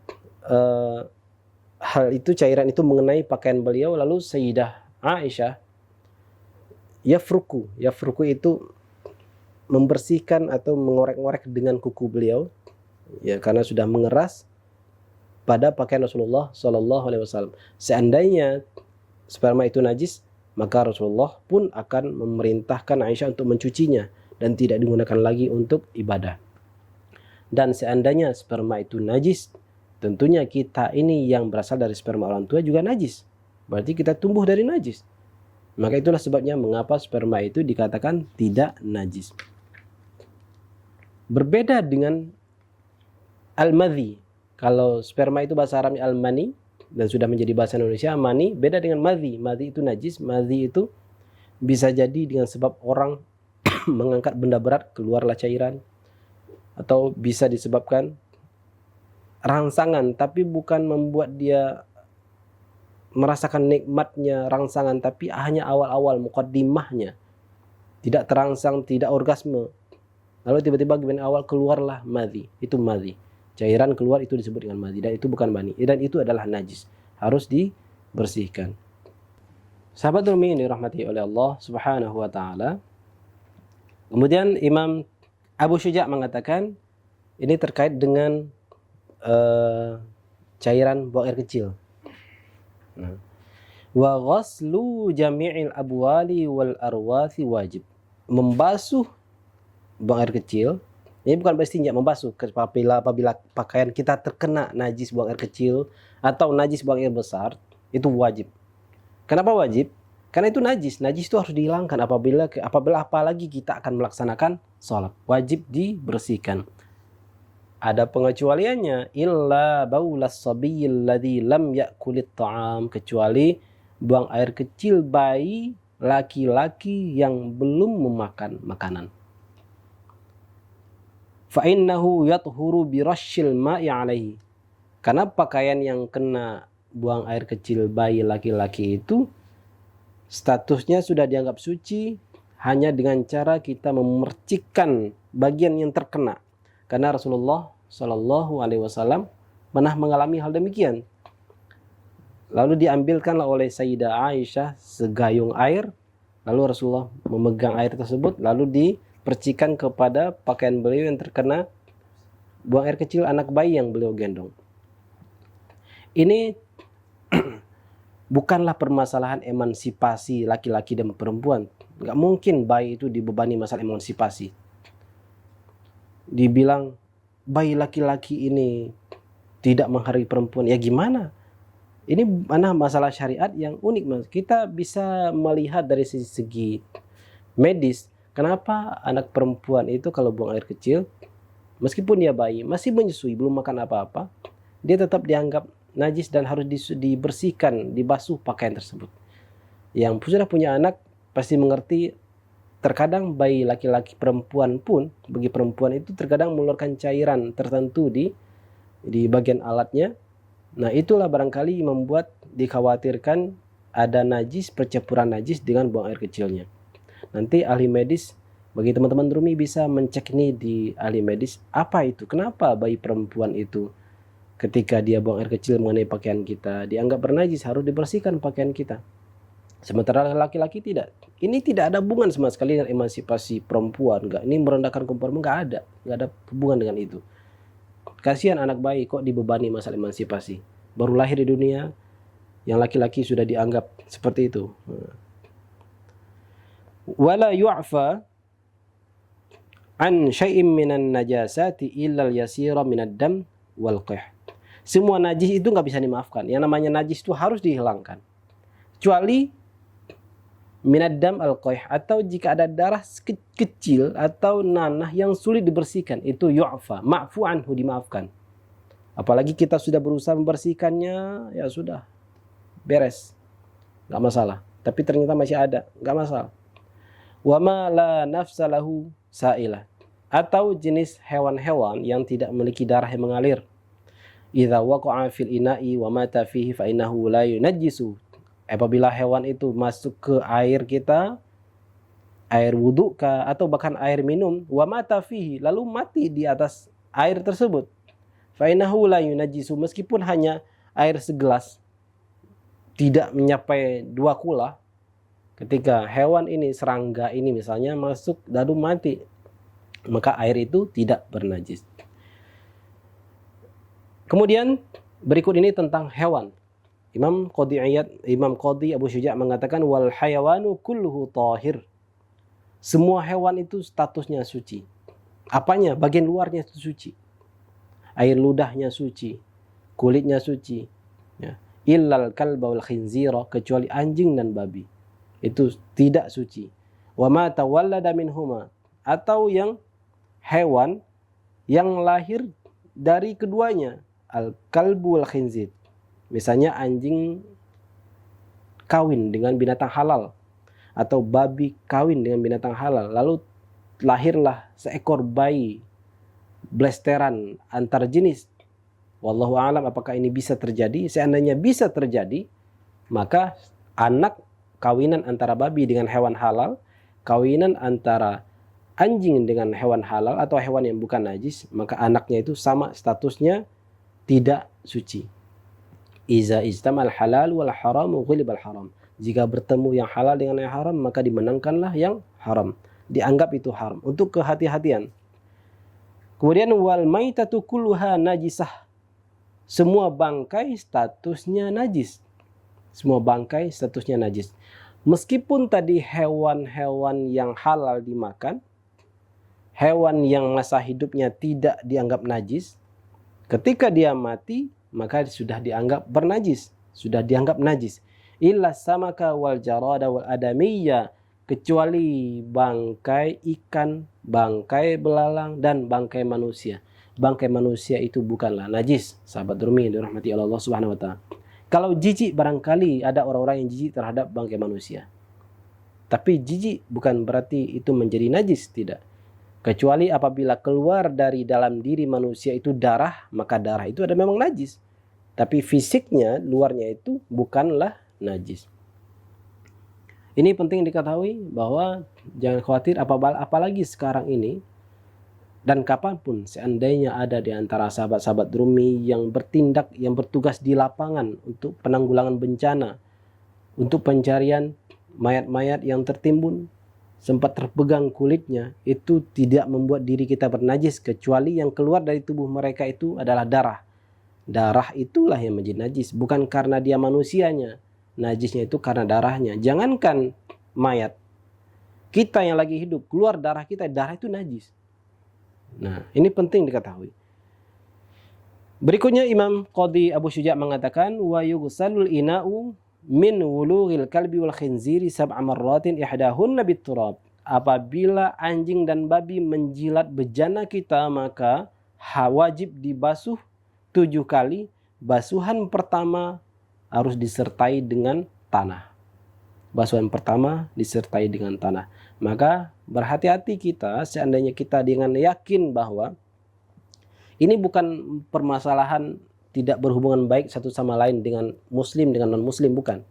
hal itu, cairan itu mengenai pakaian beliau, lalu Sayyidah Aisyah yafruku itu membersihkan atau mengorek-ngorek dengan kuku beliau, ya, karena sudah mengeras pada pakaian Rasulullah SAW. Seandainya sperma itu najis, maka Rasulullah pun akan memerintahkan Aisyah untuk mencucinya dan tidak digunakan lagi untuk ibadah. Dan seandainya sperma itu najis, tentunya kita ini yang berasal dari sperma orang tua juga najis. Berarti kita tumbuh dari najis. Maka itulah sebabnya mengapa sperma itu dikatakan tidak najis. Berbeda dengan al-madhi. Kalau sperma itu bahasa Arabnya al-mani dan sudah menjadi bahasa Indonesia mani, beda dengan madhi. Madhi itu najis. Madhi itu bisa jadi dengan sebab orang mengangkat benda berat, keluarlah cairan. Atau bisa disebabkan rangsangan, tapi bukan membuat dia merasakan nikmatnya rangsangan, tapi hanya awal-awal, muqaddimahnya. Tidak terangsang, tidak orgasme. Lalu tiba-tiba di awal keluarlah madhi. Itu madhi. Cairan keluar itu disebut dengan madhi. Dan itu bukan mani. Dan itu adalah najis. Harus dibersihkan. Sahabat Rumi yang dirahmati oleh Allah Subhanahu wa ta'ala. Kemudian Imam Abu Syuja mengatakan, ini terkait dengan cairan buang air kecil. Wa ghaslu jami'il abwali wal arwathi wajib. Membasuh buang air kecil, ini bukan beristinja, membasuh apabila pakaian kita terkena najis buang air kecil atau najis buang air besar, itu wajib. Kenapa wajib? Karena itu najis. Najis itu harus dihilangkan apabila apalagi kita akan melaksanakan sholat. Wajib dibersihkan. Ada pengecualiannya, illa baulas sabiyil ladzi lam ya'kulit ta'am, kecuali buang air kecil bayi laki-laki yang belum memakan makanan. Fa innahu yathuru bi rasyil ma'i 'alaihi. Karena pakaian yang kena buang air kecil bayi laki-laki itu statusnya sudah dianggap suci hanya dengan cara kita memercikkan bagian yang terkena. Karena Rasulullah Shallallahu Alaihi Wasallam pernah mengalami hal demikian. Lalu diambilkanlah oleh Sayyidah Aisyah segayung air, lalu Rasulullah memegang air tersebut, lalu dipercikan kepada pakaian beliau yang terkena buang air kecil anak bayi yang beliau gendong. Ini bukanlah permasalahan emansipasi laki-laki dan perempuan. Gak mungkin bayi itu dibebani masalah emansipasi. Dibilang bayi laki-laki ini tidak menghargai perempuan, ya gimana? Ini mana masalah syariat yang unik, Mas. Kita bisa melihat dari segi medis, kenapa anak perempuan itu kalau buang air kecil, meskipun dia bayi, masih menyusui, belum makan apa-apa, dia tetap dianggap najis dan harus dibersihkan, dibasuh pakaian tersebut. Yang sudah punya anak pasti mengerti. Terkadang bayi laki-laki perempuan pun, bagi perempuan itu terkadang mengeluarkan cairan tertentu di bagian alatnya. Nah, itulah barangkali membuat dikhawatirkan ada najis, percampuran najis dengan buang air kecilnya. Nanti ahli medis, bagi teman-teman Rumi bisa mencek nih di ahli medis, apa itu? Kenapa bayi perempuan itu ketika dia buang air kecil mengenai pakaian kita dianggap bernajis, harus dibersihkan pakaian kita. Sementara laki-laki tidak. Ini tidak ada hubungan sama sekali dengan emansipasi perempuan. Enggak. Ini merendahkan perempuan, enggak ada hubungan dengan itu. Kasihan anak bayi kok dibebani masalah emansipasi. Baru lahir di dunia, yang laki-laki sudah dianggap seperti itu. Wala yu'fa an syai'in minan najasati illa al-yasira minad dam wal qih. Semua najis itu nggak bisa dimaafkan. Yang namanya najis itu harus dihilangkan. Kecuali minad dam al qih, atau jika ada darah kecil atau nanah yang sulit dibersihkan, itu yu'fa, ma'fu anhu, dimaafkan. Apalagi kita sudah berusaha membersihkannya, ya sudah, beres, nggak masalah. Tapi ternyata masih ada, nggak masalah. Wa ma la nafsa lahu sa'ilah, atau jenis hewan-hewan yang tidak memiliki darah yang mengalir. Idza waqa'a fil ina'i wa mata fihi fa innahu la yunajjisu. Apabila hewan itu masuk ke air kita, air wudhu kah, atau bahkan air minum, wa mata fihi, lalu mati di atas air tersebut, fa innahu la yunajjisu, meskipun hanya air segelas, tidak mencapai 2 kula, ketika hewan ini, serangga ini misalnya masuk lalu mati, maka air itu tidak bernajis. Kemudian berikut ini tentang hewan. Imam Qadhi Abu Syuja' mengatakan wal hayawanu kulluhu tahir. Semua hewan itu statusnya suci. Apanya? Bagian luarnya itu suci. Air ludahnya suci, kulitnya suci. Ya. Illal kalba wal khinzira, kecuali anjing dan babi. Itu tidak suci. Wa ma tawallada minhuma, atau yang hewan yang lahir dari keduanya, al kalbu wal khinzir. Misalnya anjing kawin dengan binatang halal, atau babi kawin dengan binatang halal, lalu lahirlah seekor bayi blasteran antar jenis. Wallahu a'lam apakah ini bisa terjadi. Seandainya bisa terjadi, maka anak kawinan antara babi dengan hewan halal, kawinan antara anjing dengan hewan halal atau hewan yang bukan najis, maka anaknya itu sama statusnya, tidak suci. Iza ijtamal halal wal haram ghulibal haram. Jika bertemu yang halal dengan yang haram, maka dimenangkanlah yang haram. Dianggap itu haram. Untuk kehati-hatian. Kemudian wal maitatu kulluha najisah. Semua bangkai statusnya najis. Semua bangkai statusnya najis. Meskipun tadi hewan-hewan yang halal dimakan, hewan yang masa hidupnya tidak dianggap najis, ketika dia mati, maka sudah dianggap bernajis, sudah dianggap najis. Illa samaka wal jarada wal adamiyya, kecuali bangkai ikan, bangkai belalang, dan bangkai manusia. Bangkai manusia itu bukanlah najis, sahabat Rumi dirahmati Allah Subhanahu wa taala. Kalau jijik, barangkali ada orang-orang yang jijik terhadap bangkai manusia. Tapi jijik bukan berarti itu menjadi najis, tidak. Kecuali apabila keluar dari dalam diri manusia itu darah, maka darah itu ada memang najis. Tapi fisiknya, luarnya itu bukanlah najis. Ini penting diketahui bahwa jangan khawatir, apalagi sekarang ini dan kapanpun seandainya ada di antara sahabat-sahabat Rumi yang bertindak, yang bertugas di lapangan untuk penanggulangan bencana, untuk pencarian mayat-mayat yang tertimbun, sempat terpegang kulitnya, itu tidak membuat diri kita bernajis, kecuali yang keluar dari tubuh mereka itu adalah darah. Darah itulah yang menjadi najis, bukan karena dia manusianya. Najisnya itu karena darahnya. Jangankan mayat, kita yang lagi hidup, keluar darah kita, darah itu najis. Nah, ini penting diketahui. Berikutnya Imam Qadhi Abu Syuja' mengatakan wa yughsalul ina'u min wulughil kalbi wal khinziri sab'a marratin ihdahunna biturab. Apabila anjing dan babi menjilat bejana kita, maka wajib dibasuh 7 kali. Basuhan pertama harus disertai dengan tanah. Basuhan pertama disertai dengan tanah. Maka berhati-hati kita seandainya kita dengan yakin bahwa ini bukan permasalahan tidak berhubungan baik satu sama lain dengan muslim dengan non-muslim, bukan.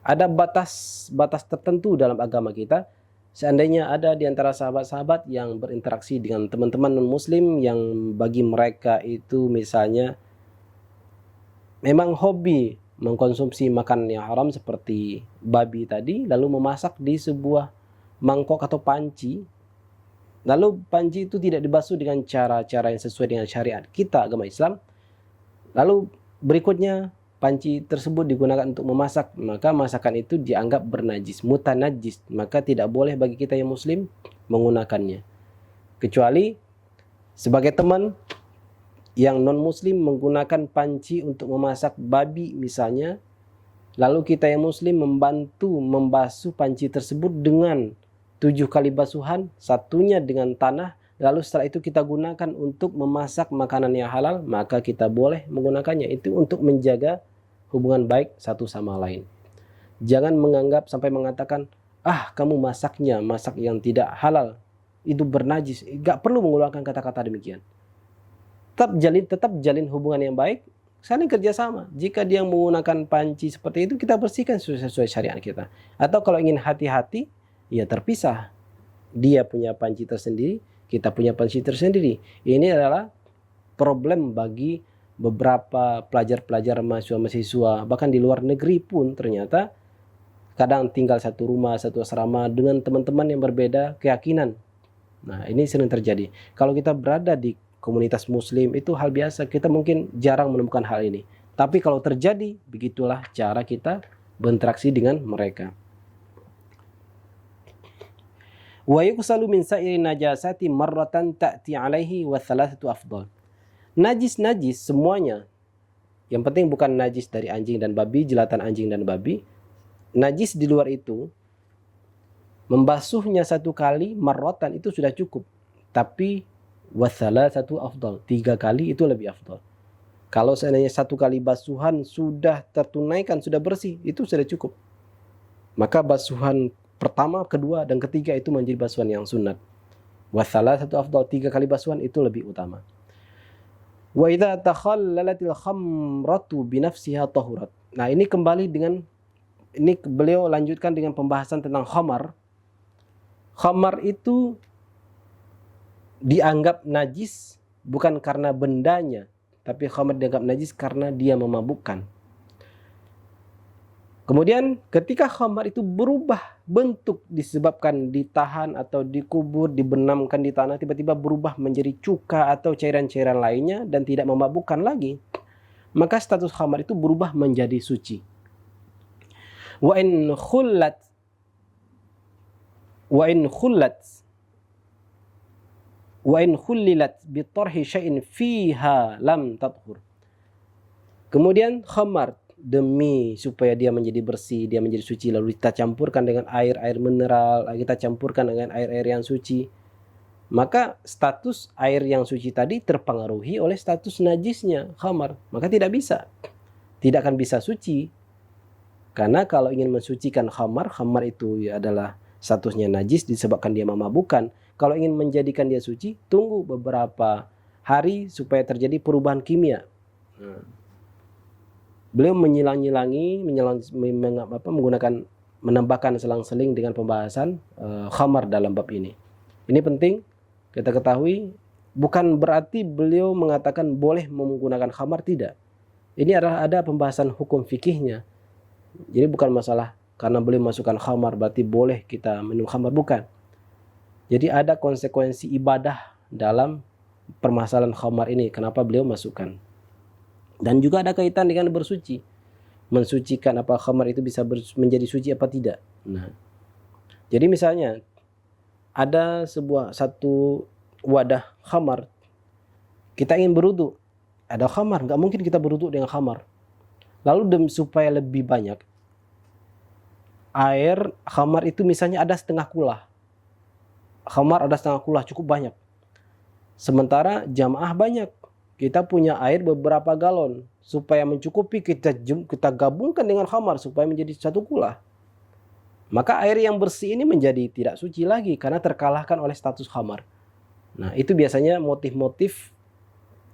Ada batas tertentu dalam agama kita. Seandainya ada di antara sahabat-sahabat yang berinteraksi dengan teman-teman non-muslim yang bagi mereka itu misalnya memang hobi mengkonsumsi makanan yang haram seperti babi tadi, lalu memasak di sebuah mangkok atau panci. Lalu panci itu tidak dibasuh dengan cara-cara yang sesuai dengan syariat kita, agama Islam. Lalu berikutnya panci tersebut digunakan untuk memasak, maka masakan itu dianggap bernajis, mutanajis. Maka tidak boleh bagi kita yang muslim menggunakannya. Kecuali sebagai teman yang non-muslim menggunakan panci untuk memasak babi misalnya, lalu kita yang muslim membantu membasuh panci tersebut dengan 7 kali basuhan, satunya dengan tanah, lalu setelah itu kita gunakan untuk memasak makanan yang halal, maka kita boleh menggunakannya. Itu untuk menjaga hubungan baik satu sama lain. Jangan menganggap sampai mengatakan, kamu masaknya masak yang tidak halal, itu bernajis. Gak perlu mengeluarkan kata-kata demikian. Tetap jalin hubungan yang baik, saling kerjasama. Jika dia menggunakan panci seperti itu, kita bersihkan sesuai syariat kita. Atau kalau ingin hati-hati, ya terpisah. Dia punya panci tersendiri, kita punya panci tersendiri. Ini adalah problem bagi beberapa pelajar-pelajar, mahasiswa-mahasiswa, bahkan di luar negeri pun ternyata kadang tinggal satu rumah, satu asrama dengan teman-teman yang berbeda keyakinan. Nah, ini sering terjadi. Kalau kita berada di komunitas muslim, itu hal biasa. Kita mungkin jarang menemukan hal ini. Tapi kalau terjadi, begitulah cara kita berinteraksi dengan mereka. Wa yuqsalu min sa'iri najasati marratan ta'ti alaihi wa thalathatu afdal. Najis semuanya. Yang penting bukan najis dari anjing dan babi, jelatan anjing dan babi. Najis di luar itu, membasuhnya 1 kali marratan itu sudah cukup. Tapi wa thalathatu afdal, 3 kali itu lebih afdal. Kalau seandainya 1 kali basuhan sudah tertunaikan, sudah bersih, itu sudah cukup. Maka basuhan pertama, kedua, dan ketiga itu menjadi basuhan yang sunat. Wa thalathatu afdal, 3 kali basuhan itu lebih utama. Wa idza takhallalatil khamratu binafsiha tahurat. Nah, ini kembali dengan ini beliau lanjutkan dengan pembahasan tentang khamar. Khamar itu dianggap najis bukan karena bendanya, tapi khamar dianggap najis karena dia memabukkan. Kemudian ketika khamar itu berubah bentuk disebabkan ditahan atau dikubur, dibenamkan di tanah, tiba-tiba berubah menjadi cuka atau cairan-cairan lainnya dan tidak memabukkan lagi, maka status khamar itu berubah menjadi suci. Wa in khullilat bi tarhi syai'in fiha lam tathur. Kemudian khamar, demi supaya dia menjadi bersih, dia menjadi suci, lalu kita campurkan dengan air mineral, kita campurkan dengan air yang suci, maka status air yang suci tadi terpengaruhi oleh status najisnya khamar, maka tidak akan bisa suci. Karena kalau ingin mensucikan khamar itu adalah statusnya najis disebabkan dia memabukkan. Kalau ingin menjadikan dia suci, tunggu beberapa hari supaya terjadi perubahan kimia. Beliau menambahkan selang-seling dengan pembahasan khamar dalam bab ini. Ini penting kita ketahui, bukan berarti beliau mengatakan boleh menggunakan khamar, tidak. Ini adalah ada pembahasan hukum fikihnya. Jadi bukan masalah karena beliau masukkan khamar berarti boleh kita minum khamar, bukan. Jadi ada konsekuensi ibadah dalam permasalahan khamar ini, kenapa beliau masukkan. Dan juga ada kaitan dengan bersuci. Mensucikan apa khamar itu bisa menjadi suci apa tidak. Nah, jadi misalnya ada satu wadah khamar, kita ingin berwudu, ada khamar, nggak mungkin kita berwudu dengan khamar. Lalu supaya lebih banyak air khamar itu misalnya ada setengah kulah. Khamar ada setengah kulah, cukup banyak. Sementara jamaah banyak, kita punya air beberapa galon. Supaya mencukupi kita gabungkan dengan khamar supaya menjadi 1 kulah. Maka air yang bersih ini menjadi tidak suci lagi karena terkalahkan oleh status khamar. Nah, itu biasanya motif-motif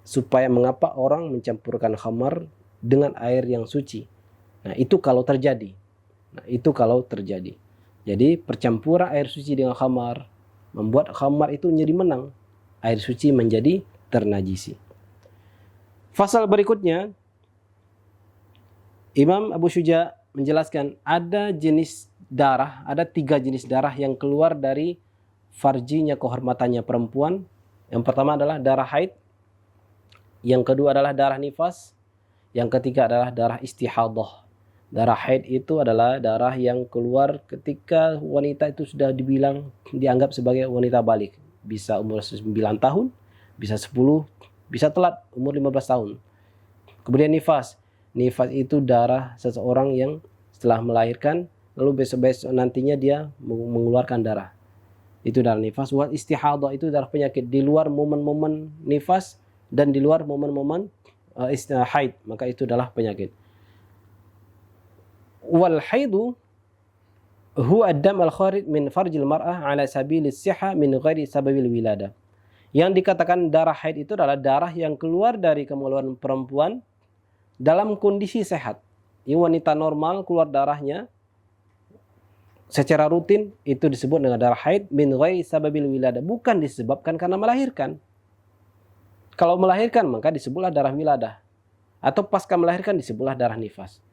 supaya mengapa orang mencampurkan khamar dengan air yang suci. Nah, itu kalau terjadi. Jadi percampuran air suci dengan khamar membuat khamar itu menjadi menang. Air suci menjadi ternajisi. Fasal berikutnya, Imam Abu Syuja menjelaskan ada jenis darah, ada 3 jenis darah yang keluar dari farjinya, kehormatannya perempuan. Yang pertama adalah darah haid, yang kedua adalah darah nifas, yang ketiga adalah darah istihadah. Darah haid itu adalah darah yang keluar ketika wanita itu sudah dianggap sebagai wanita balik. Bisa umur 9 tahun, bisa 10, bisa telat umur 15 tahun. Kemudian nifas. Nifas itu darah seseorang yang setelah melahirkan, lalu besok-besok nantinya dia mengeluarkan darah. Itu darah nifas. Wal istihadah itu darah penyakit. Di luar momen-momen nifas dan di luar momen-momen haid, maka itu adalah penyakit. Wal haidu huwa ad-dam al-kharij min farjil mar'ah ala sabilis sihha min ghairi sababil wilada. Yang dikatakan darah haid itu adalah darah yang keluar dari kemaluan perempuan dalam kondisi sehat. Ini wanita normal keluar darahnya secara rutin, itu disebut dengan darah haid min ghairi sababil wilada, bukan disebabkan karena melahirkan. Kalau melahirkan maka disebutlah darah wiladah, atau pasca melahirkan disebutlah darah nifas.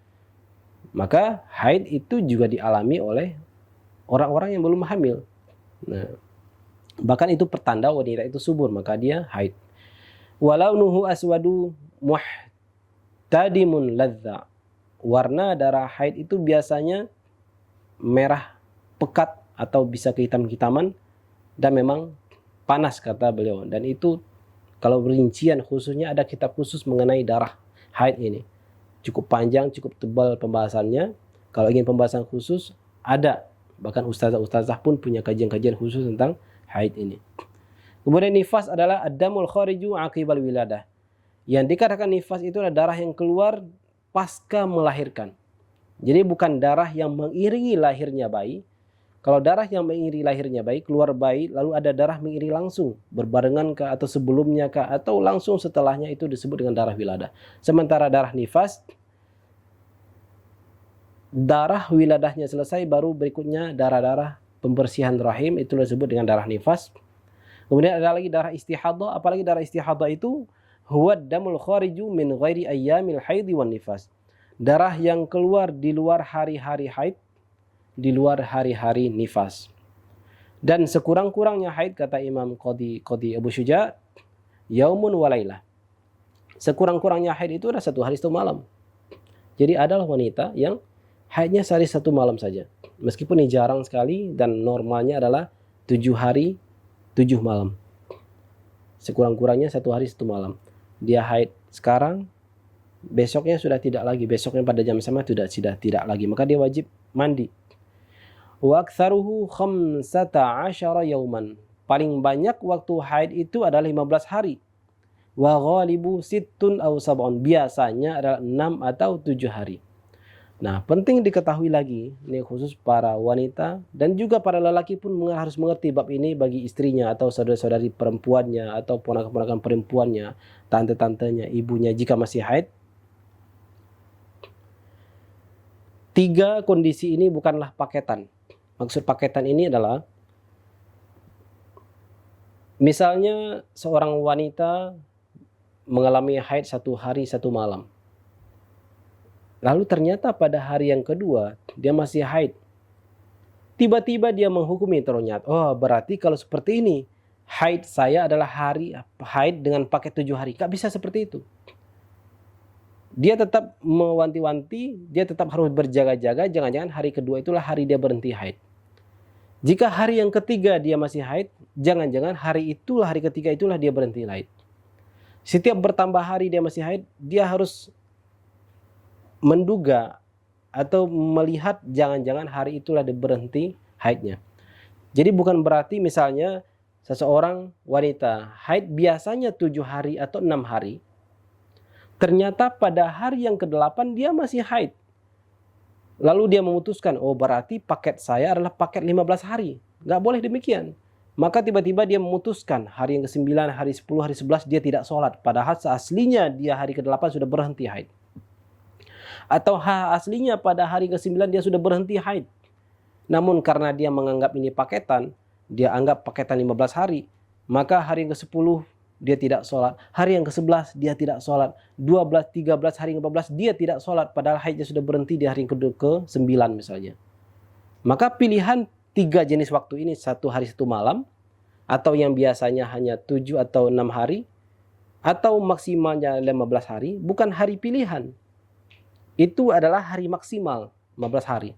Maka haid itu juga dialami oleh orang-orang yang belum hamil. Nah, bahkan itu pertanda wanita itu subur, maka dia haid. Walau nuhu aswadu muhtadimun ladza. Warna darah haid itu biasanya merah pekat atau bisa kehitam-hitaman dan memang panas, kata beliau. Dan itu kalau rincian khususnya ada kitab khusus mengenai darah haid ini. Cukup panjang, cukup tebal pembahasannya. Kalau ingin pembahasan khusus ada. Bahkan ustazah-ustazah pun punya kajian-kajian khusus tentang haid ini. Kemudian nifas adalah ad-damul khariju aqibal wiladah. Yang dikatakan nifas itu adalah darah yang keluar pasca melahirkan. Jadi bukan darah yang mengiringi lahirnya bayi. Kalau darah yang mengiringi lahirnya bayi, keluar bayi, lalu ada darah mengiringi langsung, berbarengan kah atau sebelumnya kah atau langsung setelahnya, itu disebut dengan darah wiladah. Sementara darah nifas, darah wiladahnya selesai, baru berikutnya darah-darah pembersihan rahim, itu disebut dengan darah nifas. Kemudian ada lagi darah istihadah. Apalagi darah istihadah itu huwa damul khariju min ghairi ayyamil haidhi wan nifas. Darah yang keluar di luar hari-hari haid, di luar hari-hari nifas. Dan sekurang-kurangnya haid, kata Imam Qadhi Abu Syuja, yaumun walailah. Sekurang-kurangnya haid itu adalah 1 hari 1 malam. Jadi adalah wanita yang haidnya sehari 1 malam saja. Meskipun ini jarang sekali dan normalnya adalah 7 hari 7 malam. Sekurang-kurangnya 1 hari 1 malam. Dia haid sekarang, besoknya sudah tidak lagi, besoknya pada jam sama sudah tidak lagi, maka dia wajib mandi. Wa aktsaruhu 15 yauman. Paling banyak waktu haid itu adalah 15 hari. Wa ghalibu sittun aw sab'un. Biasanya adalah 6 atau 7 hari. Nah, penting diketahui lagi, ini khusus para wanita dan juga para lelaki pun harus mengerti bab ini bagi istrinya atau saudara-saudari perempuannya atau ponakan-ponakan perempuannya, tante-tantenya, ibunya jika masih haid. 3 kondisi ini bukanlah paketan. Maksud paketan ini adalah misalnya seorang wanita mengalami haid 1 hari 1 malam. Lalu ternyata pada hari yang kedua dia masih haid. Tiba-tiba dia menghukumi ternyata, oh berarti kalau seperti ini haid saya adalah haid dengan paket 7 hari. Gak bisa seperti itu. Dia tetap mewanti-wanti, dia tetap harus berjaga-jaga, jangan-jangan hari kedua itulah hari dia berhenti haid. Jika hari yang ketiga dia masih haid, jangan-jangan hari ketiga itulah dia berhenti haid. Setiap bertambah hari dia masih haid, dia harus menduga atau melihat jangan-jangan hari itulah dia berhenti haidnya. Jadi bukan berarti misalnya seseorang wanita haid biasanya 7 hari atau 6 hari, ternyata pada hari yang ke-8 dia masih haid. Lalu dia memutuskan, oh berarti paket saya adalah paket 15 hari. Gak boleh demikian. Maka tiba-tiba dia memutuskan hari yang ke-9, hari 10, hari 11 dia tidak sholat. Padahal aslinya dia hari ke-8 sudah berhenti haid. Atau aslinya pada hari ke-9 dia sudah berhenti haid. Namun karena dia menganggap ini paketan, dia anggap paketan 15 hari. Maka hari yang ke-10 dia tidak sholat. Hari yang ke-11 dia tidak sholat. 12, 13, hari ke-14 dia tidak sholat. Padahal haidnya sudah berhenti di hari ke-9 misalnya. Maka pilihan 3 jenis waktu ini, 1 hari 1 malam, atau yang biasanya hanya 7 atau 6 hari, atau maksimalnya 15 hari, bukan hari pilihan. Itu adalah hari maksimal, 15 hari.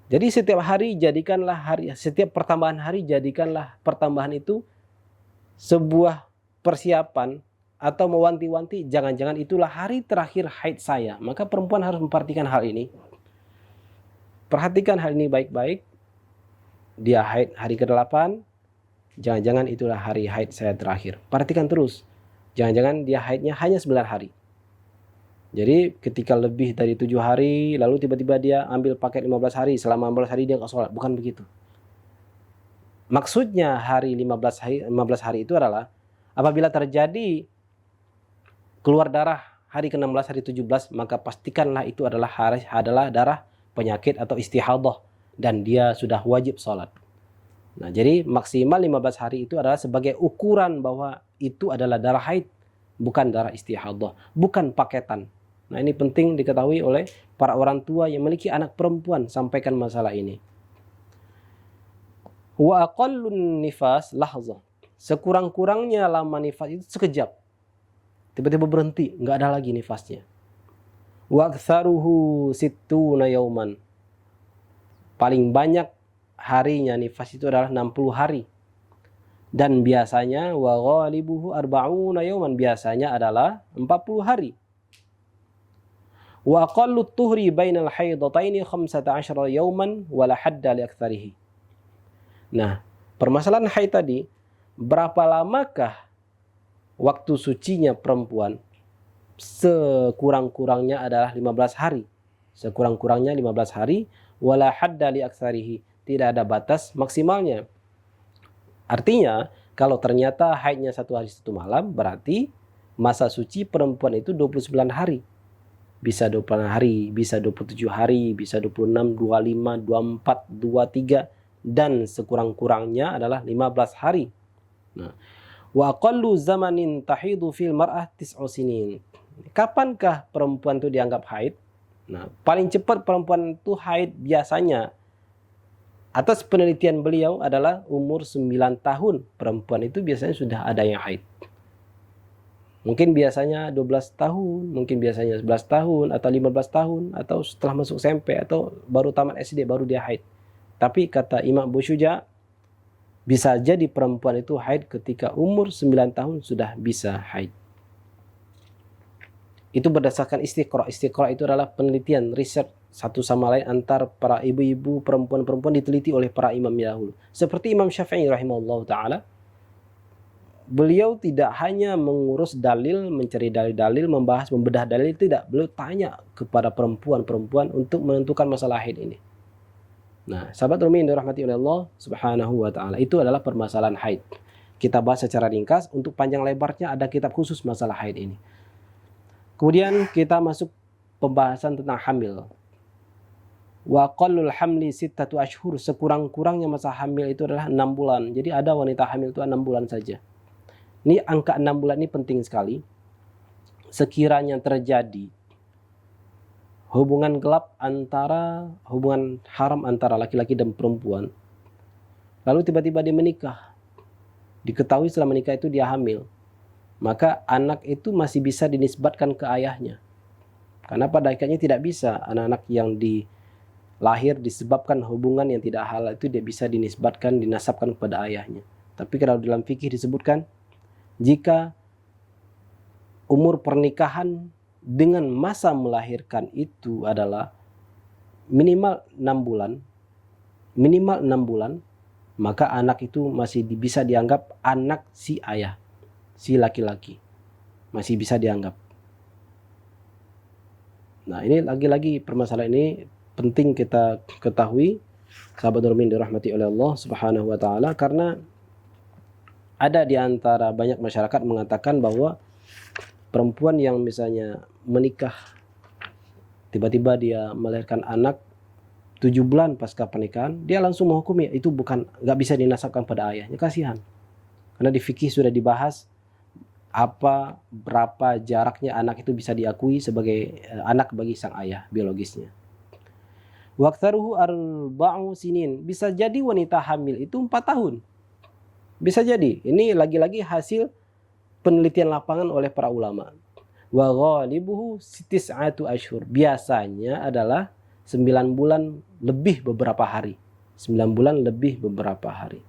Jadi setiap hari jadikanlah setiap pertambahan hari jadikanlah pertambahan itu sebuah persiapan atau mewanti-wanti, jangan-jangan itulah hari terakhir haid saya. Maka perempuan harus memperhatikan hal ini. Perhatikan hal ini baik-baik. Dia haid hari ke-8, jangan-jangan itulah hari haid saya terakhir. Perhatikan terus. Jangan-jangan dia haidnya hanya 9 hari. Jadi ketika lebih dari 7 hari, lalu tiba-tiba dia ambil paket 15 hari, selama 15 hari dia nggak sholat. Bukan begitu. Maksudnya hari 15 hari itu adalah apabila terjadi keluar darah hari ke-16, hari 17, maka pastikanlah itu adalah darah penyakit atau istihadah dan dia sudah wajib sholat. Nah, jadi maksimal 15 hari itu adalah sebagai ukuran bahwa itu adalah darah haid, bukan darah istihadah, bukan paketan. Nah, ini penting diketahui oleh para orang tua yang memiliki anak perempuan, sampaikan masalah ini. Wa aqallun nifas lahzah. Sekurang-kurangnya lama nifas itu sekejap. Tiba-tiba berhenti, nggak ada lagi nifasnya. Wa aktsaruhu sittuna yauman. Paling banyak harinya nifas itu adalah 60 hari. Dan biasanya wa ghalibuhu arba'una yauman, biasanya adalah 40 hari. Wa aqallu tuhri bainal haidataini 15 yauman wala hadda li aktsarihi. Nah, permasalahan haid tadi, berapa lamakah waktu sucinya perempuan? Sekurang-kurangnya adalah 15 hari. Sekurang-kurangnya 15 hari, wala hadda li aktsarihi, tidak ada batas maksimalnya. Artinya, kalau ternyata haidnya 1 hari 1 malam, berarti masa suci perempuan itu 29 hari. Bisa 28 hari, bisa 27 hari, bisa 26, 25, 24, 23, dan sekurang-kurangnya adalah 15 hari. Nah, wa aqallu zamanin tahidu fil mar'ah 9 sinin. Kapankah perempuan itu dianggap haid? Nah, paling cepat perempuan itu haid biasanya atas penelitian beliau adalah umur 9 tahun. Perempuan itu biasanya sudah ada yang haid. Mungkin biasanya 12 tahun, mungkin biasanya 11 tahun, atau 15 tahun, atau setelah masuk SMP, atau baru tamat SD, baru dia haid. Tapi kata Imam Abu Syuja, bisa jadi perempuan itu haid ketika umur 9 tahun sudah bisa haid. Itu berdasarkan istiqra'. Istiqra' itu adalah penelitian, riset satu sama lain antar para ibu-ibu, perempuan-perempuan, diteliti oleh para imam dahulu. Seperti Imam Syafi'i rahimahullah ta'ala, beliau tidak hanya mengurus dalil, mencari dalil-dalil, membahas, membedah dalil, tidak. Beliau tanya kepada perempuan-perempuan untuk menentukan masalah haid ini. Nah, sahabat Rumin dirahmati oleh Allah subhanahu wa ta'ala, itu adalah permasalahan haid. Kita bahas secara ringkas, untuk panjang lebarnya ada kitab khusus masalah haid ini. Kemudian kita masuk pembahasan tentang hamil. Wa qallul hamli 6 ashhur, sekurang-kurangnya masa hamil itu adalah 6 bulan. Jadi ada wanita hamil itu 6 bulan saja. Ini angka 6 bulan ini penting sekali. Sekiranya terjadi hubungan haram antara laki-laki dan perempuan, lalu tiba-tiba dia menikah, diketahui setelah menikah itu dia hamil, maka anak itu masih bisa dinisbatkan ke ayahnya. Karena pada akhirnya tidak bisa anak-anak yang lahir disebabkan hubungan yang tidak halal itu dia bisa dinisbatkan, dinasabkan kepada ayahnya. Tapi kalau dalam fikih disebutkan, jika umur pernikahan dengan masa melahirkan itu adalah minimal 6 bulan, maka anak itu masih bisa dianggap anak si ayah, si laki-laki. Masih bisa dianggap. Nah, ini lagi-lagi permasalahan ini penting kita ketahui, sahabat Rumin dirahmati oleh Allah subhanahu wa ta'ala, karena ada di antara banyak masyarakat mengatakan bahwa perempuan yang misalnya menikah, tiba-tiba dia melahirkan anak 7 bulan pasca pernikahan, dia langsung menghukumi itu nggak bisa dinasabkan pada ayahnya. Kasihan. Karena di fikih sudah dibahas berapa jaraknya anak itu bisa diakui sebagai anak bagi sang ayah biologisnya. Waqtaruhu arba'u sinin. Bisa jadi wanita hamil itu 4 tahun. Bisa jadi. Ini lagi-lagi hasil penelitian lapangan oleh para ulama. Wa ghalibuhu tis'atu ashhur. Biasanya adalah 9 bulan lebih beberapa hari. 9 bulan lebih beberapa hari.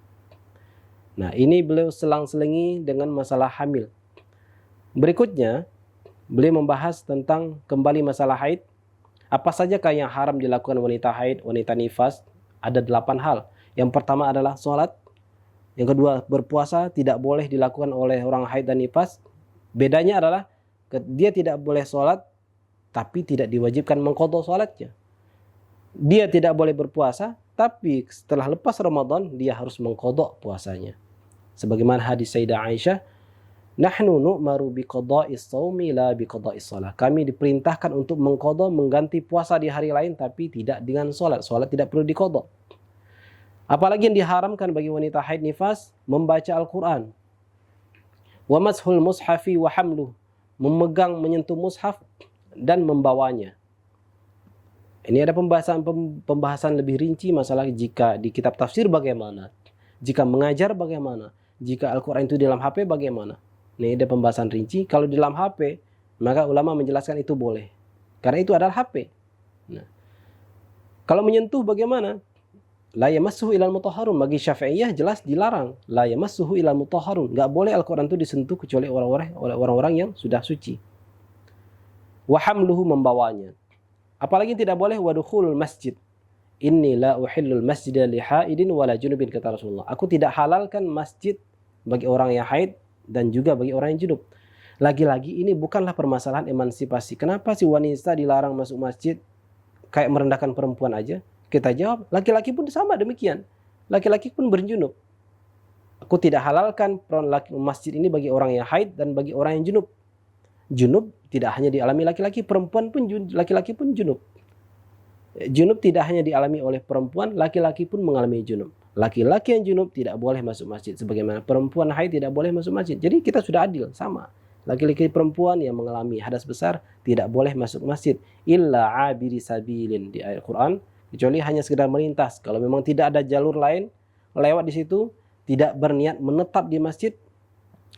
Nah, ini beliau selang-selingi dengan masalah hamil. Berikutnya, beliau membahas tentang kembali masalah haid. Apa sajakah yang haram dilakukan wanita haid, wanita nifas? Ada 8 hal. Yang pertama adalah sholat. Yang kedua, berpuasa tidak boleh dilakukan oleh orang haid dan nifas. Bedanya adalah dia tidak boleh sholat, tapi tidak diwajibkan mengqadha sholatnya. Dia tidak boleh berpuasa, tapi setelah lepas Ramadan, dia harus mengqadha puasanya. Sebagaimana hadis Sayyidah Aisyah, nahnu nu'maru biqada'is shaumi la biqada'is shalah. Kami diperintahkan untuk mengqadha, mengganti puasa di hari lain, tapi tidak dengan sholat. Sholat tidak perlu diqadha. Apalagi yang diharamkan bagi wanita haid nifas, membaca Al-Quran. Wa mashul mushafi wa hamluh. Memegang, menyentuh mushaf dan membawanya. Ini ada pembahasan lebih rinci masalah jika di kitab tafsir bagaimana, jika mengajar bagaimana, jika Al-Quran itu di dalam HP bagaimana. Ini ada pembahasan rinci. Kalau di dalam HP, maka ulama menjelaskan itu boleh. Karena itu adalah HP. Nah, kalau menyentuh bagaimana? La yamassuhu ilal mutahharun. Bagi Syafi'iyah jelas dilarang. La yamassuhu ilal mutahharun. Enggak boleh Al-Quran itu disentuh kecuali orang-orang yang sudah suci. Wa hamluhu, membawanya. Apalagi tidak boleh wadukhulul masjid. Inni la uhillul masjida li haidin wala junubin, kata Rasulullah. Aku tidak halalkan masjid bagi orang yang haid dan juga bagi orang yang junub. Lagi-lagi ini bukanlah permasalahan emansipasi. Kenapa si wanita dilarang masuk masjid kayak merendahkan perempuan aja? Kita jawab, laki-laki pun sama demikian. Laki-laki pun berjunub. Aku tidak halalkan masjid ini bagi orang yang haid dan bagi orang yang junub. Junub tidak hanya dialami laki-laki, perempuan pun laki-laki pun junub. Junub tidak hanya dialami oleh perempuan, laki-laki pun mengalami junub. Laki-laki yang junub tidak boleh masuk masjid, sebagaimana perempuan haid tidak boleh masuk masjid. Jadi kita sudah adil, sama. Laki-laki perempuan yang mengalami hadas besar tidak boleh masuk masjid. Illa abiri sabilin, di ayat Quran, kecuali hanya sekedar melintas. Kalau memang tidak ada jalur lain lewat di situ, tidak berniat menetap di masjid,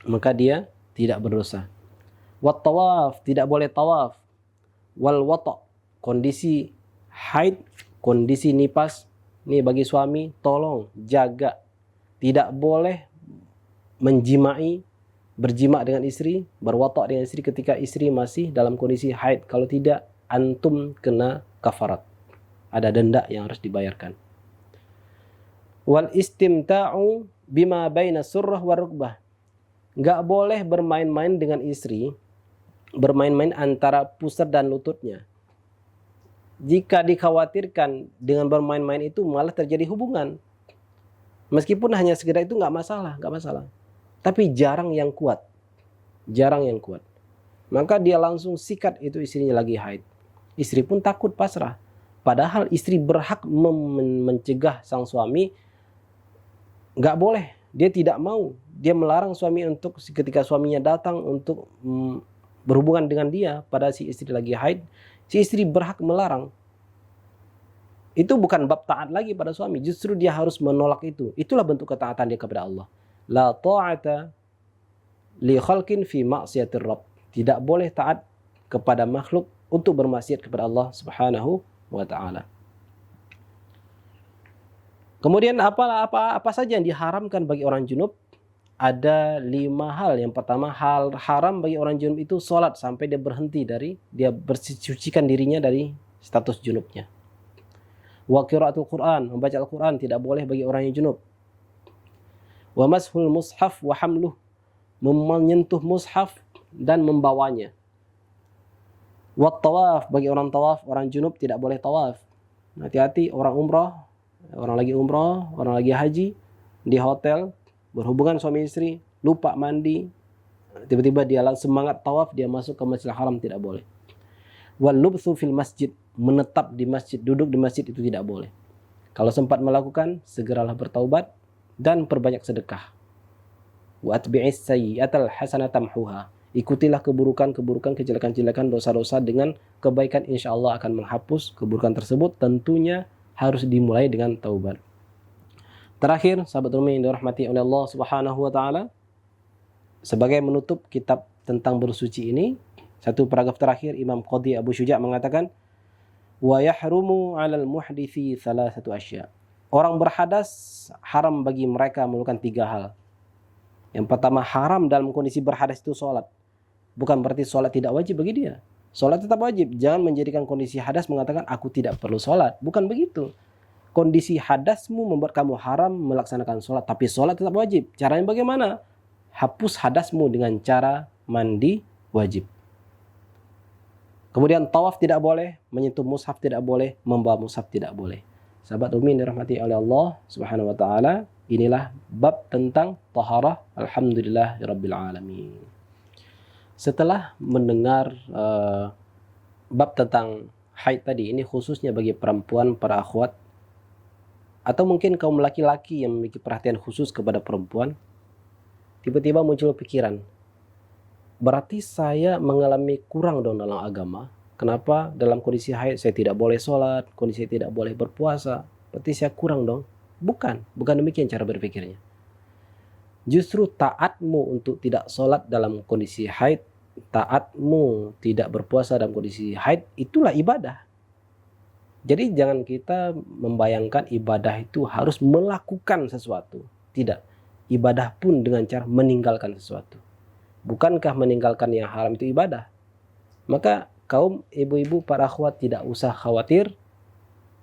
maka dia tidak berdosa. Wat tawaf, tidak boleh tawaf. Wal wata', kondisi haid, kondisi nifas, ini bagi suami tolong jaga. Tidak boleh berjima dengan istri, berwata' dengan istri ketika istri masih dalam kondisi haid. Kalau tidak, antum kena kafarat. Ada denda yang harus dibayarkan. Wal istimta'u bima baina surrah wa rukbah. Enggak boleh bermain-main dengan istri, bermain-main antara pusar dan lututnya. Jika dikhawatirkan dengan bermain-main itu malah terjadi hubungan. Meskipun hanya sekedar itu enggak masalah. Tapi jarang yang kuat. Maka dia langsung sikat itu istrinya lagi haid. Istri pun takut pasrah. Padahal istri berhak mencegah sang suami. Enggak boleh. Dia tidak mau. Dia melarang suami untuk ketika suaminya datang untuk berhubungan dengan dia pada si istri lagi haid. Si istri berhak melarang. Itu bukan bab taat lagi pada suami. Justru dia harus menolak itu. Itulah bentuk ketaatan dia kepada Allah. La ta'ata li khalqin fi ma'siyatir Rabb. Tidak boleh taat kepada makhluk untuk bermaksiat kepada Allah Subhanahu wa ta'ala. Kemudian apa saja yang diharamkan bagi orang junub? Ada 5 hal. Yang pertama, hal haram bagi orang junub itu sholat sampai dia berhenti dia bersucikan dirinya dari status junubnya. Wa qiraatul Quran, membaca Al-Quran tidak boleh bagi orang yang junub. Wa mashul mushaf wa hamluh, menyentuh mushaf dan membawanya. Wa tawaf, bagi orang tawaf, orang junub tidak boleh tawaf. Hati-hati orang umrah, orang lagi umrah, orang lagi haji di hotel, berhubungan suami istri, lupa mandi, tiba-tiba dia semangat tawaf, dia masuk ke Masjidil Haram, tidak boleh. Wal lubthu fil masjid, menetap di masjid, duduk di masjid itu tidak boleh. Kalau sempat melakukan, segeralah bertaubat dan perbanyak sedekah. Wa atbi'is sayyi'atal hasanata tamhuha. Ikutilah keburukan-keburukan, kejelekan-kejelekan, dosa-dosa dengan kebaikan, insya Allah akan menghapus keburukan tersebut. Tentunya harus dimulai dengan taubat. Terakhir, sahabat Rumi yang dirahmati oleh Allah Subhanahu wa taala, sebagai menutup kitab tentang bersuci ini, satu paragraf terakhir Imam Qadhi Abu Syuja' mengatakan, wa yahrumu 'alal muhdithi thalathatu asya. Orang berhadas haram bagi mereka melakukan 3 hal. Yang pertama, haram dalam kondisi berhadas itu sholat. Bukan berarti sholat tidak wajib bagi dia. Sholat tetap wajib. Jangan menjadikan kondisi hadas mengatakan aku tidak perlu sholat. Bukan begitu. Kondisi hadasmu membuat kamu haram melaksanakan sholat. Tapi sholat tetap wajib. Caranya bagaimana? Hapus hadasmu dengan cara mandi wajib. Kemudian tawaf tidak boleh, menyentuh mushaf tidak boleh, membawa mushaf tidak boleh. Sahabat Umi dirahmati oleh Allah Subhanahu wa taala, inilah bab tentang taharah. Alhamdulillahirabbil alamin. Setelah mendengar bab tentang haid tadi, ini khususnya bagi perempuan, para akhwat, atau mungkin kaum laki-laki yang memiliki perhatian khusus kepada perempuan, tiba-tiba muncul pikiran, berarti saya mengalami kurang dong dalam agama. Kenapa dalam kondisi haid saya tidak boleh sholat, kondisi saya tidak boleh berpuasa, berarti saya kurang dong. Bukan demikian cara berpikirnya. Justru taatmu untuk tidak sholat dalam kondisi haid, taatmu tidak berpuasa dalam kondisi haid, itulah ibadah. Jadi jangan kita membayangkan ibadah itu harus melakukan sesuatu. Tidak. Ibadah pun dengan cara meninggalkan sesuatu. Bukankah meninggalkan yang haram itu ibadah? Maka kaum ibu-ibu, para akhwat tidak usah khawatir.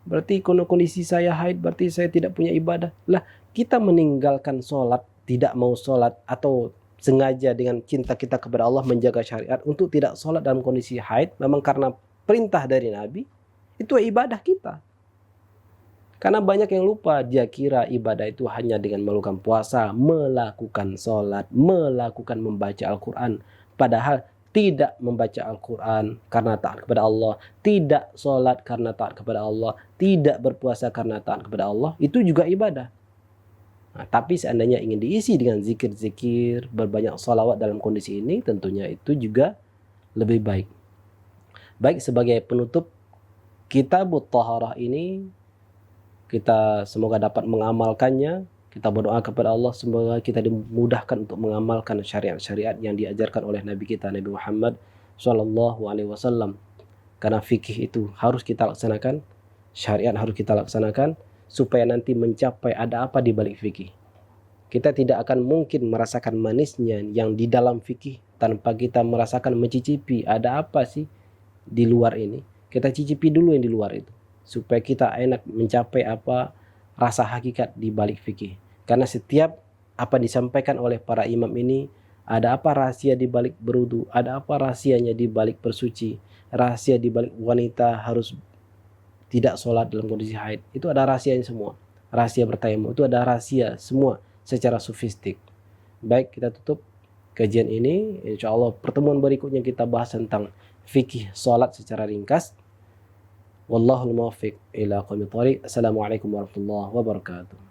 Berarti kondisi saya haid, berarti saya tidak punya ibadah. Lah, kita meninggalkan sholat, tidak mau sholat, atau sengaja dengan cinta kita kepada Allah menjaga syariat untuk tidak sholat dalam kondisi haid, memang karena perintah dari Nabi, itu ibadah kita. Karena banyak yang lupa, dia kira ibadah itu hanya dengan melakukan puasa, melakukan sholat, melakukan membaca Al-Quran. Padahal tidak membaca Al-Quran karena taat kepada Allah, tidak sholat karena taat kepada Allah, tidak berpuasa karena taat kepada Allah, itu juga ibadah. Nah, tapi seandainya ingin diisi dengan zikir-zikir, berbanyak sholawat dalam kondisi ini, tentunya itu juga lebih baik. Baik, sebagai penutup Kitabut Taharah ini, kita semoga dapat mengamalkannya. Kita berdoa kepada Allah semoga kita dimudahkan untuk mengamalkan syariat-syariat yang diajarkan oleh Nabi kita, Nabi Muhammad SAW. Karena fikih itu harus kita laksanakan, syariat harus kita laksanakan, supaya nanti mencapai ada apa di balik fikih. Kita tidak akan mungkin merasakan manisnya yang di dalam fikih tanpa kita merasakan, mencicipi ada apa sih di luar ini. Kita cicipi dulu yang di luar itu, supaya kita enak mencapai apa rasa hakikat di balik fikih. Karena setiap apa disampaikan oleh para imam ini, ada apa rahasia di balik berwudu, ada apa rahasianya di balik bersuci, rahasia di balik wanita harus tidak sholat dalam kondisi haid, itu ada rahasianya semua. Rahasia bertayamum itu ada rahasia semua secara sofistik. Baik, kita tutup kajian ini. Insya Allah pertemuan berikutnya kita bahas tentang fikih sholat secara ringkas. Wallahul muwaffiq ila aqwamit thoriq. Assalamualaikum warahmatullahi wabarakatuh.